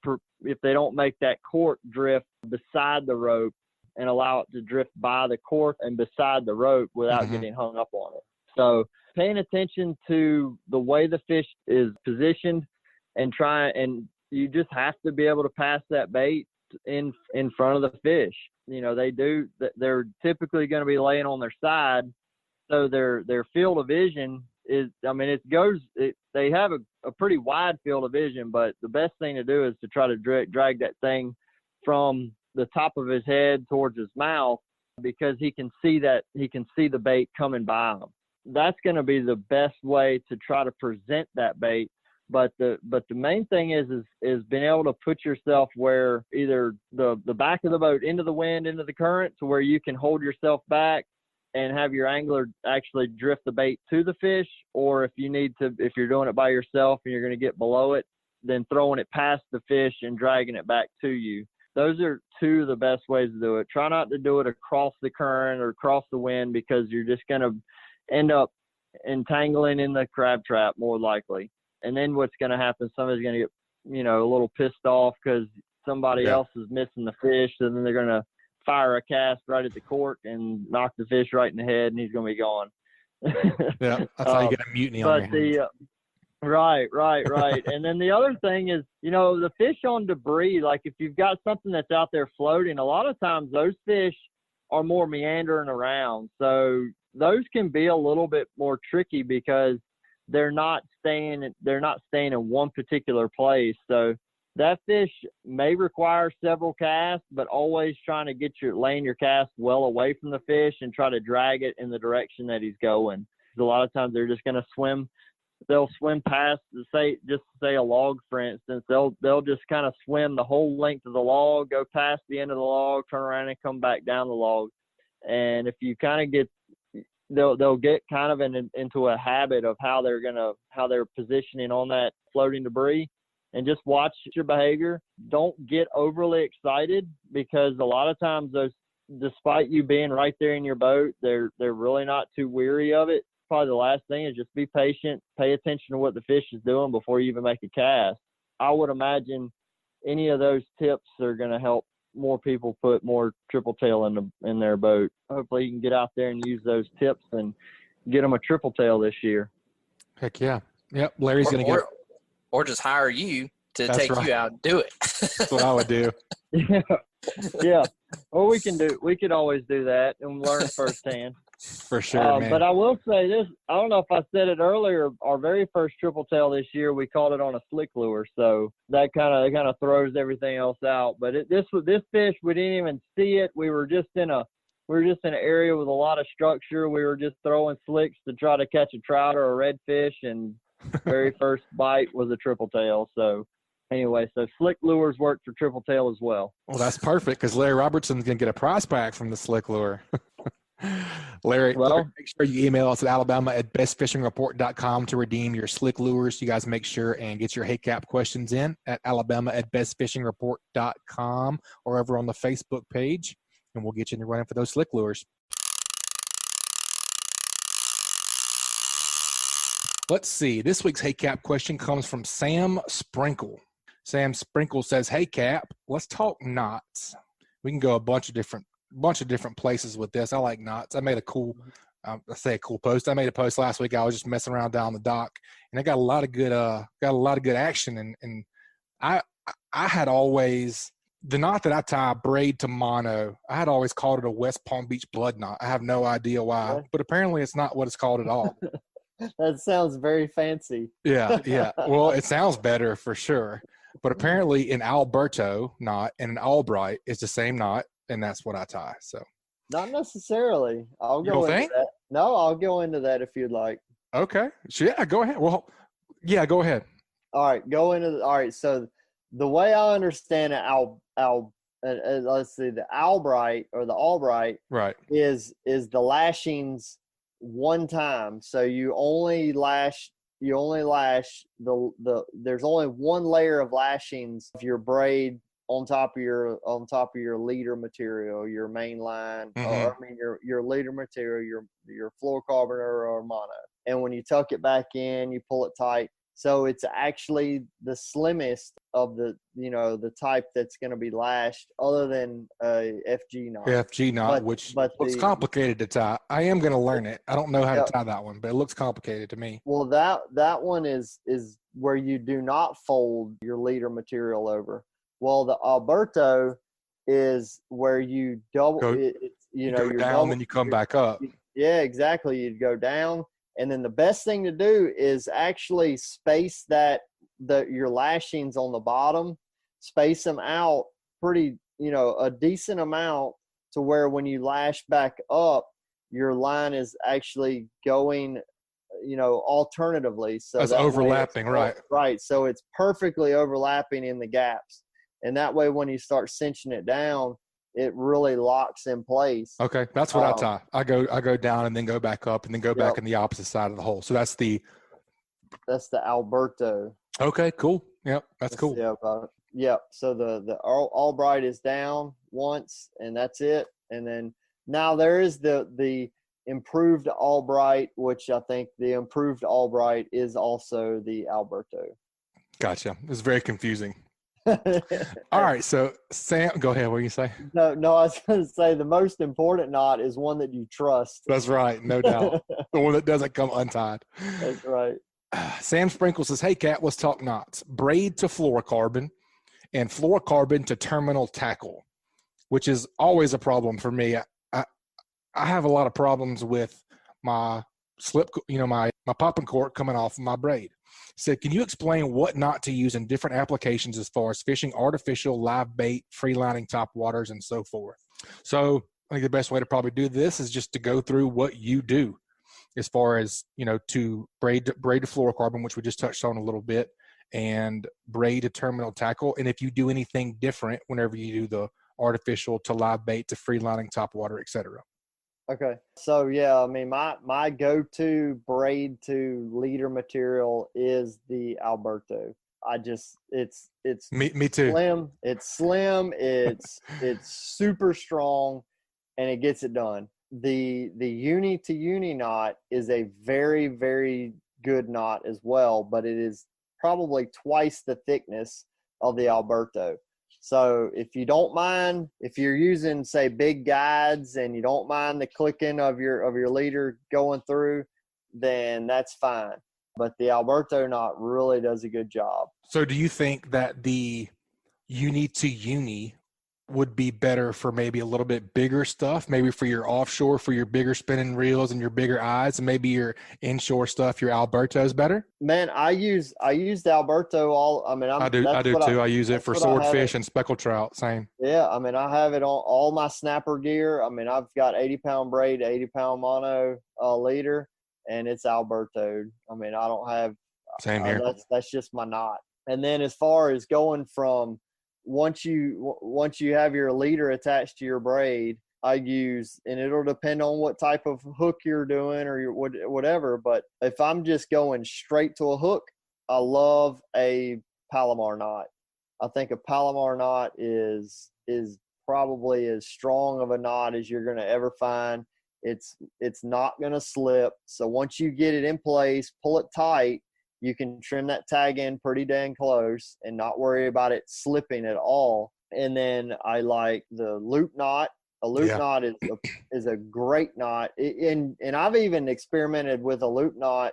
make that cork drift beside the rope and allow it to drift by the cork and beside the rope without Mm-hmm. getting hung up on it. So paying attention to the way the fish is positioned and you just have to be able to pass that bait in front of the fish. They're typically going to be laying on their side. So their field of vision they have a pretty wide field of vision, but the best thing to do is to try to drag that thing from the top of his head towards his mouth, because he can see the bait coming by him. That's going to be the best way to try to present that bait. But the main thing is being able to put yourself where either the back of the boat into the wind, into the current, to where you can hold yourself back and have your angler actually drift the bait to the fish, or if you're doing it by yourself and you're going to get below it, then throwing it past the fish and dragging it back to you. Those are two of the best ways to do it. Try not to do it across the current or across the wind, because you're just going to end up entangling in the crab trap more likely. And then what's going to happen, somebody's going to get, a little pissed off because somebody else is missing the fish, and then they're going to fire a cast right at the cork and knock the fish right in the head, and he's going to be gone. Yeah, that's how you get a mutiny on your hands. Right. And then the other thing is, the fish on debris, like if you've got something that's out there floating, a lot of times those fish are more meandering around. So those can be a little bit more tricky because they're not staying in one particular place. So that fish may require several casts, but always trying to laying your cast well away from the fish and try to drag it in the direction that he's going. A lot of times they're just going to swim. They'll swim past, say a log, for instance. They'll just kind of swim the whole length of the log, go past the end of the log, turn around and come back down the log. And if you kind of they'll get kind of into a habit of how they're positioning on that floating debris, and just watch your behavior. Don't get overly excited, because a lot of times those, despite you being right there in your boat, they're really not too weary of it. Probably the last thing is just be patient, pay attention to what the fish is doing before you even make a cast. I would imagine any of those tips are going to help more people put more triple tail in their boat. Hopefully you can get out there and use those tips and get them a triple tail this year. Heck yeah. Yep. Larry's going to get, or just hire you to That's take right. you out and do it. that's what I would do. Yeah. Or we could always do that and learn firsthand. For sure, man. But I will say this, I don't know if I said it earlier, our very first triple tail this year, we caught it on a slick lure. So that kind of throws everything else out. But this fish, we didn't even see it. We were just in an area with a lot of structure. We were just throwing slicks to try to catch a trout or a redfish, and very first bite was a triple tail. So anyway, so slick lures work for triple tail as well. Well, that's perfect, because Larry Robertson's going to get a prize back from the slick lure. Larry, make sure you email us at alabama@bestfishingreport.com to redeem your slick lures. You guys make sure and get your HACAP questions in at alabama@bestfishingreport.com or over on the Facebook page, and we'll get you in the running for those slick lures. Let's see. This week's HACAP question comes from Sam Sprinkle. Sam Sprinkle says, "Hey Cap, let's talk knots." We can go a bunch of different places with this. I like knots. I made a cool post. I made a post last week. I was just messing around down the dock, and I got a lot of good action. And I had always, the knot that I tie braid to mono, I had always called it a West Palm Beach blood knot. I have no idea why, but apparently it's not what it's called at all. That sounds very fancy. Yeah. Well, it sounds better for sure. But apparently an Alberto knot and an Albright is the same knot, and that's what I tie. So not necessarily. I'll go into that. No, I'll go into that if you'd like. Okay. So, yeah, go ahead. Well, yeah, go ahead. All right, all right. So the way I understand it, let's see, the Albright or the Albright, right, is the lashings one time. So you only lash the there's only one layer of lashings of your braid on top of your leader material, your main line, or your leader material, your fluorocarbon or mono. And when you tuck it back in, you pull it tight. So it's actually the slimmest of the type that's going to be lashed, other than a FG knot. FG knot, which looks complicated to tie. I am going to learn it. I don't know how to tie that one, but it looks complicated to me. Well, that one is where you do not fold your leader material over. Well, the Alberto is where you double. Go down, then you come back up. Yeah, exactly. You'd go down. And then the best thing to do is actually space your lashings on the bottom, space them out pretty, a decent amount, to where when you lash back up, your line is actually going, alternatively. So that's overlapping, right? Right. So it's perfectly overlapping in the gaps. And that way, when you start cinching it down, it really locks in place. Okay, that's what I tie. I go down and then go back up and then go back in the opposite side of the hole. So that's the Alberto. Okay, cool. Yep, that's cool. Yep. So the Albright is down once, and that's it. And then now there is the improved Albright, which I think the improved Albright is also the Alberto. Gotcha. It's very confusing. All right, so Sam, go ahead. What do you say? No, I was going to say the most important knot is one that you trust. That's right, no doubt. The one that doesn't come untied. That's right. Sam Sprinkle says, "Hey, Cat, let's talk knots. Braid to fluorocarbon and fluorocarbon to terminal tackle," which is always a problem for me. I have a lot of problems with my slip, my popping cork coming off my braid. Said, can you explain what knot to use in different applications as far as fishing artificial, live bait, free lining top waters, and so forth? So I think the best way to probably do this is just to go through what you do as far as, to braid to fluorocarbon, which we just touched on a little bit, and braid to terminal tackle. And if you do anything different whenever you do the artificial to live bait to free lining top water, etc. Okay. So yeah, I mean, my go-to braid to leader material is the Alberto. It's me too. Slim. It's slim. It's super strong, and it gets it done. The uni to uni knot is a very, very good knot as well, but it is probably twice the thickness of the Alberto. So if you don't mind, if you're using, say, big guides and you don't mind the clicking of your leader going through, then that's fine. But the Alberto knot really does a good job. So do you think that the uni to uni would be better for maybe a little bit bigger stuff, maybe for your offshore, for your bigger spinning reels and your bigger eyes, and maybe your inshore stuff, your Alberto is better? Man, I use the Alberto I do too. I use it for swordfish and speckled trout. Same. Yeah, I mean, I have it on all my snapper gear. I mean, I've got 80-pound braid, 80-pound mono leader, and it's Alberto. I mean, I don't have. Same here. That's just my knot. And then as far as going from once you have your leader attached to your braid, I use, and it'll depend on what type of hook you're doing or whatever. But if I'm just going straight to a hook, I love a Palomar knot. I think a Palomar knot is probably as strong of a knot as you're going to ever find. It's not going to slip. So once you get it in place, pull it tight, you can trim that tag in pretty dang close and not worry about it slipping at all. And then I like the loop knot. A loop knot is a great knot. And I've even experimented with a loop knot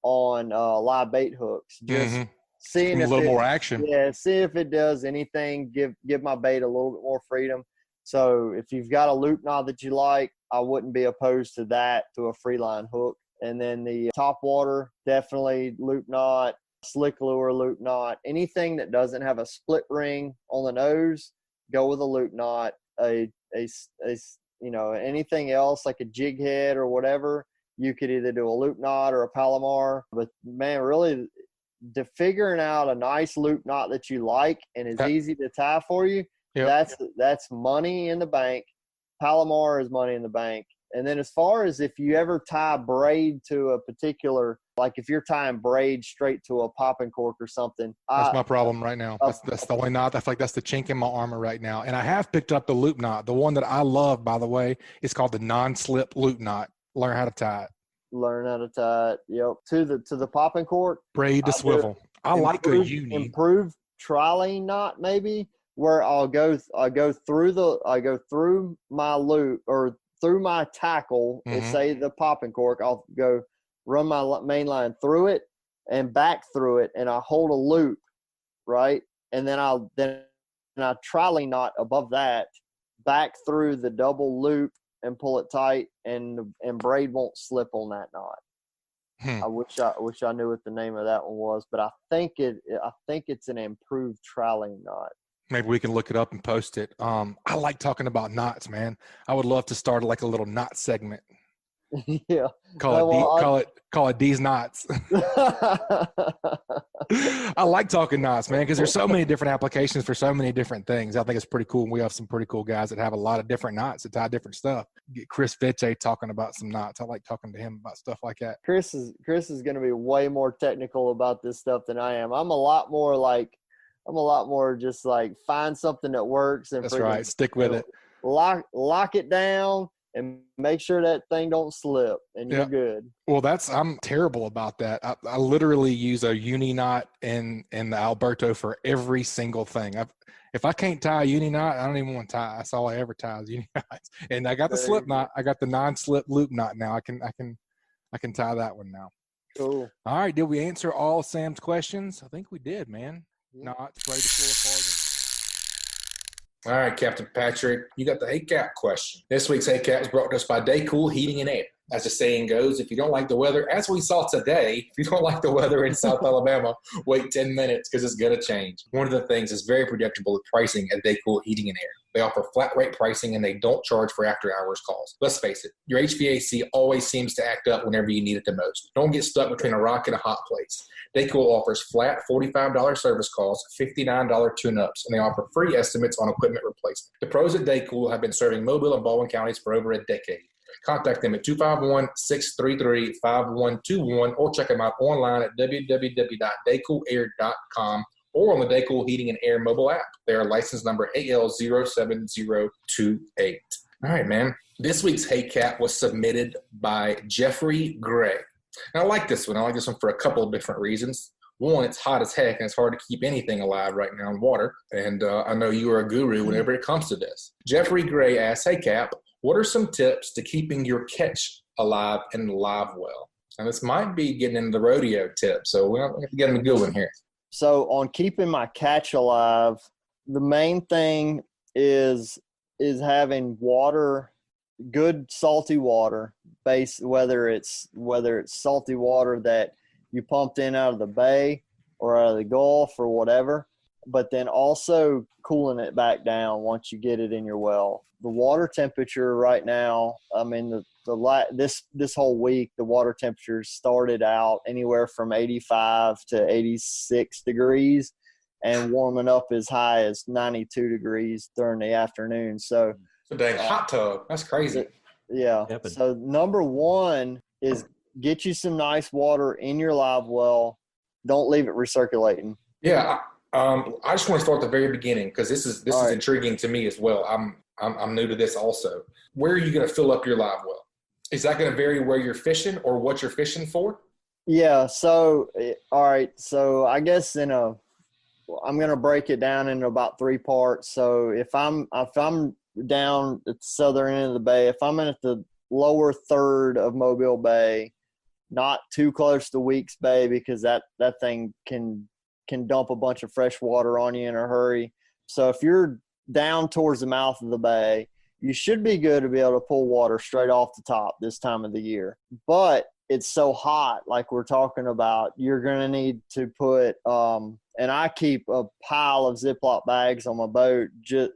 on live bait hooks. Just seeing a little more action. Yeah, see if it does anything, give my bait a little bit more freedom. So if you've got a loop knot that you like, I wouldn't be opposed to that, to a free line hook. And then the top water, definitely loop knot, slick lure loop knot. Anything that doesn't have a split ring on the nose, go with a loop knot. Anything else like a jig head or whatever, you could either do a loop knot or a Palomar. But man, really, figuring out a nice loop knot that you like and is easy to tie for you, that's money in the bank. Palomar is money in the bank. And then as far as if you ever tie braid to a particular, like if you're tying braid straight to a popping cork or something. That's my problem right now. That's the only knot. I feel like that's the chink in my armor right now. And I have picked up the loop knot. The one that I love, by the way, is called the non-slip loop knot. Learn how to tie it. Yep. To the popping cork. Braid to swivel. I like a uni. Improved trilene knot maybe, where I go through my loop or through my tackle, and say the popping cork, I'll go run my main line through it and back through it, and I hold a loop, right? And then I trilene knot above that, back through the double loop and pull it tight, and braid won't slip on that knot. I wish I knew what the name of that one was, but I think it's an improved trilene knot. Maybe we can look it up and post it. I like talking about knots, man. I would love to start like a little knot segment. Yeah. Call it D's knots. I like talking knots, man, because there's so many different applications for so many different things. I think it's pretty cool. We have some pretty cool guys that have a lot of different knots that tie different stuff. Get Chris Viche talking about some knots. I like talking to him about stuff like that. Chris is going to be way more technical about this stuff than I am. I'm a lot more just like find something that works and that's right. Stick with it. Lock it down and make sure that thing don't slip, and you're good. Well, I'm terrible about that. I literally use a uni knot in the Alberto for every single thing. If I can't tie a uni knot, I don't even want to tie. That's all I ever tie is uni knots. And I got the slip knot. I got the non-slip loop knot now. I can tie that one now. Cool. All right. Did we answer all Sam's questions? I think we did, man. Knots, braided fluorocarbon. All right, Captain Patrick, you got the HACAP question. This week's HACAP is brought to us by Daycool Heating and Air. As the saying goes, if you don't like the weather, as we saw today, if you don't like the weather in South Alabama, wait 10 minutes because it's going to change. One of the things is very predictable with pricing at Daycool Heating and Air. They offer flat rate pricing and they don't charge for after hours calls. Let's face it, your HVAC always seems to act up whenever you need it the most. Don't get stuck between a rock and a hot place. Daycool offers flat $45 service calls, $59 tune-ups, and they offer free estimates on equipment replacement. The pros at Daycool have been serving Mobile and Baldwin counties for over a decade. Contact them at 251-633-5121 or check them out online at www.daycoolair.com or on the Daycool Heating and Air mobile app. They are license number AL07028. All right, man. This week's HACAP was submitted by Jeffrey Gray. And I like this one. I like this one for a couple of different reasons. One, it's hot as heck, and it's hard to keep anything alive right now in water. And I know you are a guru whenever it comes to this. Jeffrey Gray asks, "Hey, Cap, what are some tips to keeping your catch alive in the live well?" And this might be getting into the rodeo tip, so we're going to get him a good one here. So on keeping my catch alive, the main thing is having water, good salty water, whether it's salty water that you pumped in out of the bay or out of the Gulf or whatever, but then also cooling it back down once you get it in your well. The water temperature right now, I mean, this whole week, the water temperature started out anywhere from 85 to 86 degrees and warming up as high as 92 degrees during the afternoon. So it's a dang hot tub. That's crazy. Yeah. So number one is get you some nice water in your live well. Don't leave it recirculating. Yeah. I just want to start at the very beginning because this is intriguing to me as well. I'm new to this also. Where are you going to fill up your live well? Is that going to vary where you're fishing or what you're fishing for? Yeah. So, all right. So I guess I'm going to break it down into about 3 parts. So if I'm down at the southern end of the bay, if I'm at the lower third of Mobile Bay, not too close to Weeks Bay because that thing can dump a bunch of fresh water on you in a hurry. So if you're down towards the mouth of the bay, you should be good to be able to pull water straight off the top this time of the year. But it's so hot, like we're talking about, you're going to need to put and I keep a pile of Ziploc bags on my boat, just,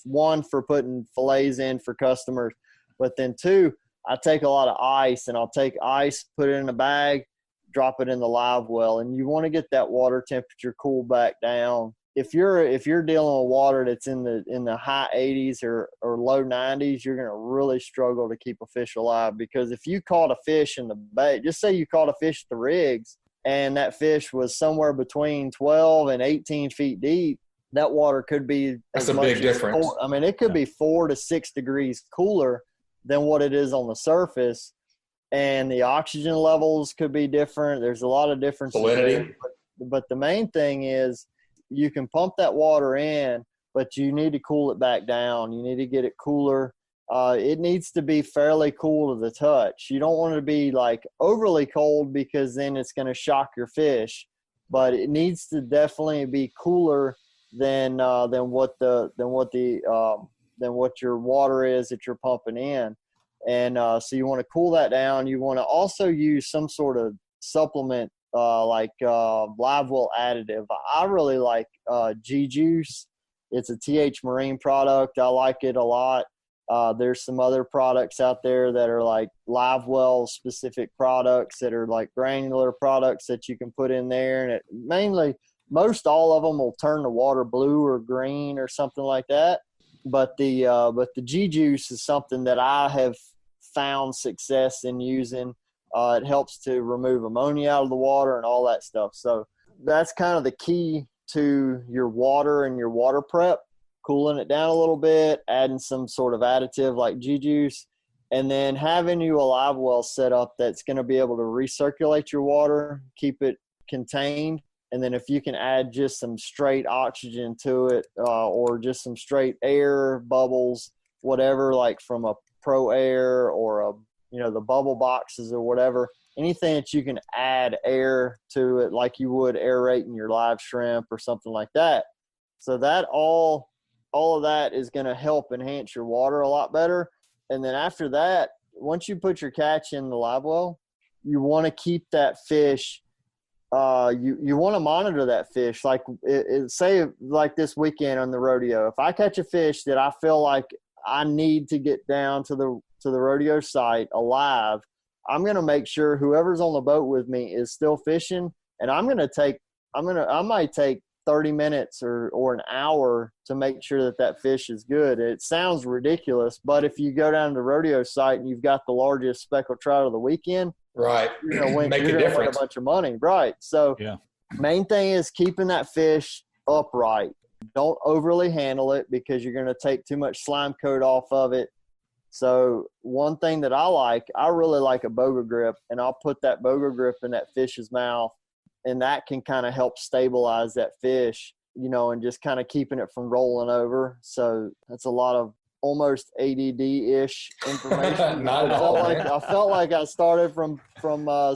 one for putting fillets in for customers, but then 2, I take a lot of ice, and I'll take ice, put it in a bag, drop it in the live well, and you want to get that water temperature cool back down. If you're dealing with water that's in the high 80s or low 90s, you're going to really struggle to keep a fish alive, because if you caught a fish in the bay, just say you caught a fish at the rigs and that fish was somewhere between 12 and 18 feet deep, that water could be that's a big difference. It could be 4 to 6 degrees cooler than what it is on the surface, and the oxygen levels could be different. There's a lot of differences there, but the main thing is you can pump that water in, but you need to cool it back down. You need to get it cooler. It needs to be fairly cool to the touch. You don't want it to be like overly cold, because then it's going to shock your fish, but it needs to definitely be cooler than what your water is that you're pumping in. And so you want to cool that down. You want to also use some sort of supplement like live well additive. I really like G Juice. It's a TH Marine product. I like it a lot. There's some other products out there that are like live well specific products that are like granular products that you can put in there. And it mainly, most all of them will turn the water blue or green or something like that. But the G juice is something that I have found success in using. It helps to remove ammonia out of the water and all that stuff. So that's kind of the key to your water and your water prep. Cooling it down a little bit, adding some sort of additive like G-Juice, and then having you a live well set up that's going to be able to recirculate your water, keep it contained. And then if you can add just some straight oxygen to it or just some straight air bubbles, whatever, like from a Pro Air or the bubble boxes or whatever, anything that you can add air to it like you would aerating your live shrimp or something like that. So that all of that is going to help enhance your water a lot better. And then after that, once you put your catch in the live well, you want to keep that fish. You want to monitor that fish. Like say like this weekend on the rodeo, if I catch a fish that I feel like I need to get down to the rodeo site alive, I'm going to make sure whoever's on the boat with me is still fishing. And I might take 30 minutes or an hour to make sure that fish is good. It sounds ridiculous, but if you go down to the rodeo site and you've got the largest speckled trout of the weekend, right, you're going to win a bunch of money. Right. So main thing is keeping that fish upright. Don't overly handle it because you're going to take too much slime coat off of it. So one thing that I really like a boga grip, and I'll put that boga grip in that fish's mouth, and that can kind of help stabilize that fish, and just kind of keeping it from rolling over. So that's a lot of almost ADD-ish information. Not at all. I felt like I started from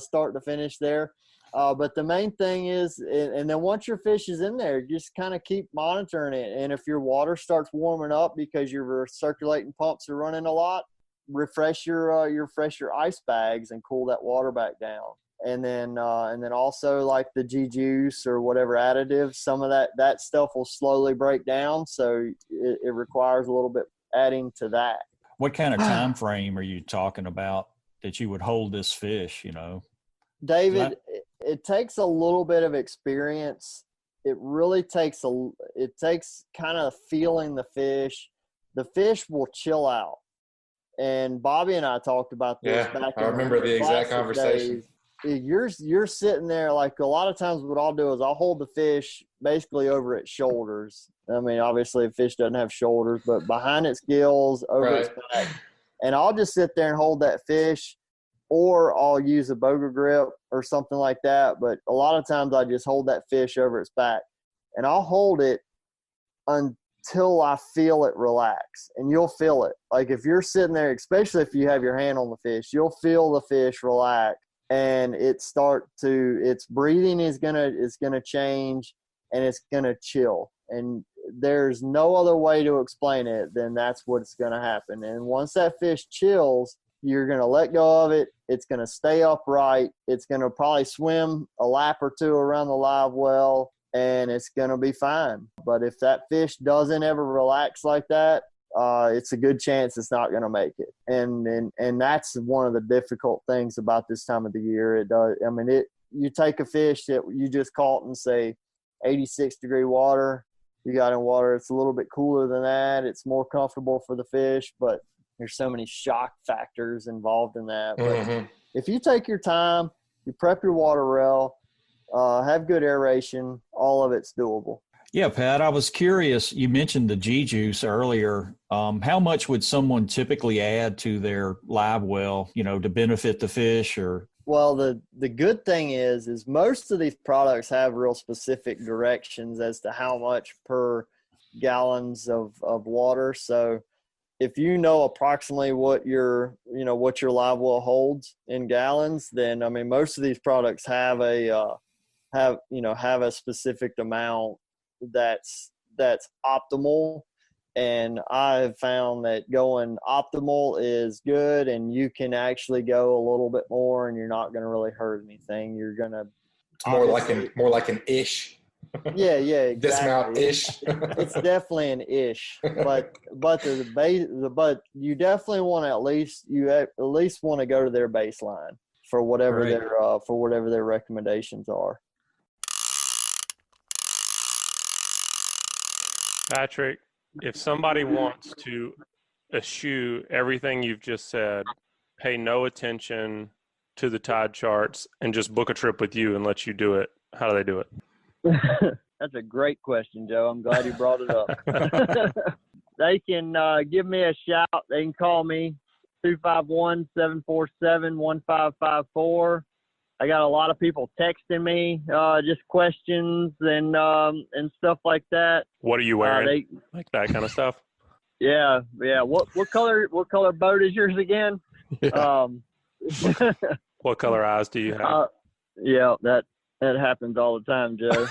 start to finish there. But the main thing is, and then once your fish is in there, just kind of keep monitoring it. And if your water starts warming up because your circulating pumps are running a lot, refresh your ice bags and cool that water back down. And then also like the G juice or whatever additive, some of that stuff will slowly break down. So it requires a little bit adding to that. What kind of time frame are you talking about that you would hold this fish, David, it takes a little bit of experience. It really takes kind of feeling the fish. The fish will chill out. And Bobby and I talked about this back in I remember the exact conversation. Days. You're sitting there, like a lot of times what I'll do is I'll hold the fish basically over its shoulders. I mean, obviously a fish doesn't have shoulders, but behind its gills, over its back. And I'll just sit there and hold that fish, or I'll use a boga grip or something like that. But a lot of times I just hold that fish over its back, and I'll hold it until I feel it relax. And you'll feel it. Like if you're sitting there, especially if you have your hand on the fish, you'll feel the fish relax. And its breathing is gonna change, and it's gonna chill. And there's no other way to explain it than that's what's gonna happen. And once that fish chills, you're gonna let go of it. It's gonna stay upright. It's gonna probably swim a lap or two around the live well, and it's gonna be fine. But if that fish doesn't ever relax like that, it's a good chance it's not going to make it. And that's one of the difficult things about this time of the year. It does. I mean, you take a fish that you just caught in, say, 86-degree water. You got in water. It's a little bit cooler than that. It's more comfortable for the fish, but there's so many shock factors involved in that. But if you take your time, you prep your water well, have good aeration, all of it's doable. Yeah, Pat, I was curious. You mentioned the G-Juice earlier. How much would someone typically add to their live well, to benefit the fish? Or Well, the good thing is most of these products have real specific directions as to how much per gallons of water. So if you know approximately what your live well holds in gallons, then, I mean, most of these products have a specific amount that's optimal. And I've found that going optimal is good, and you can actually go a little bit more and you're not going to really hurt anything. You're going to more like an ish. Yeah, exactly. Dismount-ish. It's definitely an ish, but the base, but you definitely want to at least want to go to their baseline for whatever their recommendations are. Patric, if somebody wants to eschew everything you've just said, pay no attention to the tide charts, and just book a trip with you and let you do it, how do they do it? That's a great question, Joe. I'm glad you brought it up. They can give me a shout. They can call me 251-747-1554. I got a lot of people texting me just questions and stuff like that. What are you wearing? Like that kind of stuff? Yeah. What color boat is yours again? Yeah. What color eyes do you have? Yeah, that happens all the time, Joe.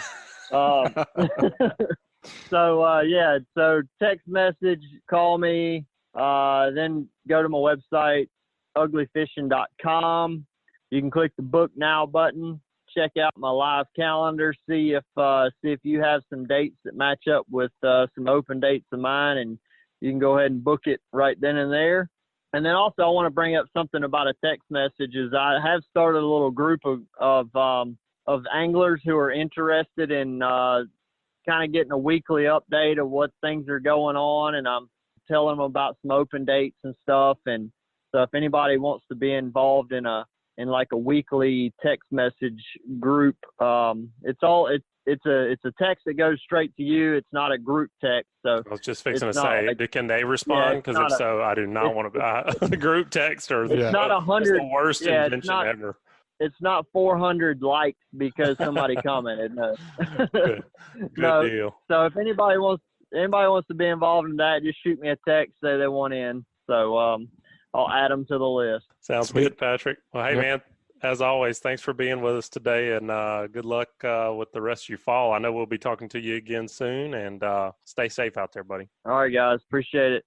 So text message, call me, then go to my website, uglyfishing.com. You can click the book now button, check out my live calendar, see if you have some dates that match up with some open dates of mine, and you can go ahead and book it right then and there. And then also I want to bring up something about a text message. Is I have started a little group of anglers who are interested in kind of getting a weekly update of what things are going on, and I'm telling them about some open dates and stuff. And so if anybody wants to be involved in like a weekly text message group, it's a text that goes straight to you. It's not a group text. So I was just fixing to say, can they respond? Because if so, I do not want to the group text or it's not 100. The worst invention ever. It's not 400 likes because somebody commented. No. Good deal. So if anybody wants to be involved in that, just shoot me a text, say they want in. So I'll add them to the list. Sounds good, Patric. Well, hey, man, as always, thanks for being with us today, and good luck with the rest of your fall. I know we'll be talking to you again soon, and stay safe out there, buddy. All right, guys. Appreciate it.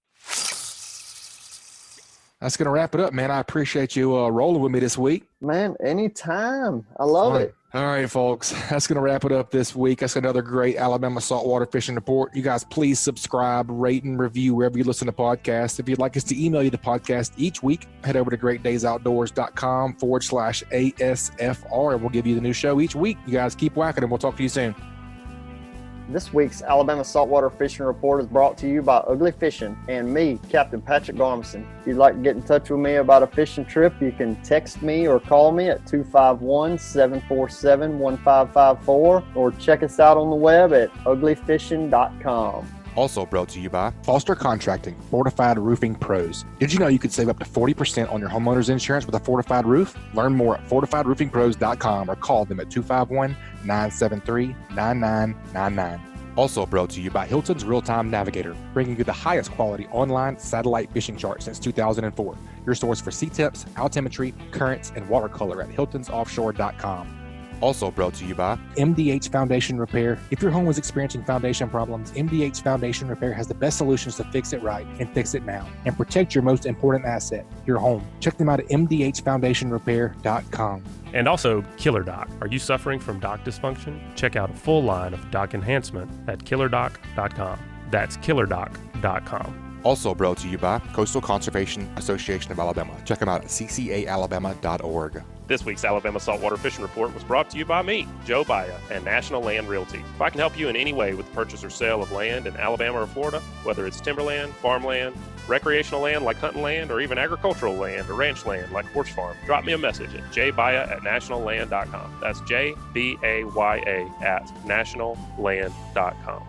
That's going to wrap it up, man. I appreciate you rolling with me this week. Man, anytime. I love it. All right, folks. That's going to wrap it up this week. That's another great Alabama Saltwater Fishing Report. You guys, please subscribe, rate, and review wherever you listen to podcasts. If you'd like us to email you the podcast each week, head over to greatdaysoutdoors.com/ASFR, and we'll give you the new show each week. You guys keep whacking, and we'll talk to you soon. This week's Alabama Saltwater Fishing Report is brought to you by Ugly Fishing and me, Captain Patric Garmeson. If you'd like to get in touch with me about a fishing trip, you can text me or call me at 251-747-1554 or check us out on the web at uglyfishing.com. Also brought to you by Foster Contracting, Fortified Roofing Pros. Did you know you could save up to 40% on your homeowner's insurance with a fortified roof? Learn more at fortifiedroofingpros.com or call them at 251-973-9999. Also brought to you by Hilton's Real-Time Navigator, bringing you the highest quality online satellite fishing chart since 2004. Your source for sea temps, altimetry, currents, and watercolor at hiltonsoffshore.com. Also brought to you by MDH Foundation Repair. If your home is experiencing foundation problems, MDH Foundation Repair has the best solutions to fix it right and fix it now and protect your most important asset, your home. Check them out at mdhfoundationrepair.com. And also, KillerDock. Are you suffering from dock dysfunction? Check out a full line of dock enhancement at KillerDock.com. That's KillerDock.com. Also brought to you by Coastal Conservation Association of Alabama. Check them out at CCAAlabama.org. This week's Alabama Saltwater Fishing Report was brought to you by me, Joe Baya, and National Land Realty. If I can help you in any way with the purchase or sale of land in Alabama or Florida, whether it's timberland, farmland, recreational land like hunting land, or even agricultural land or ranch land like horse farm, drop me a message at jbaya@nationalland.com. That's JBAYA@nationalland.com.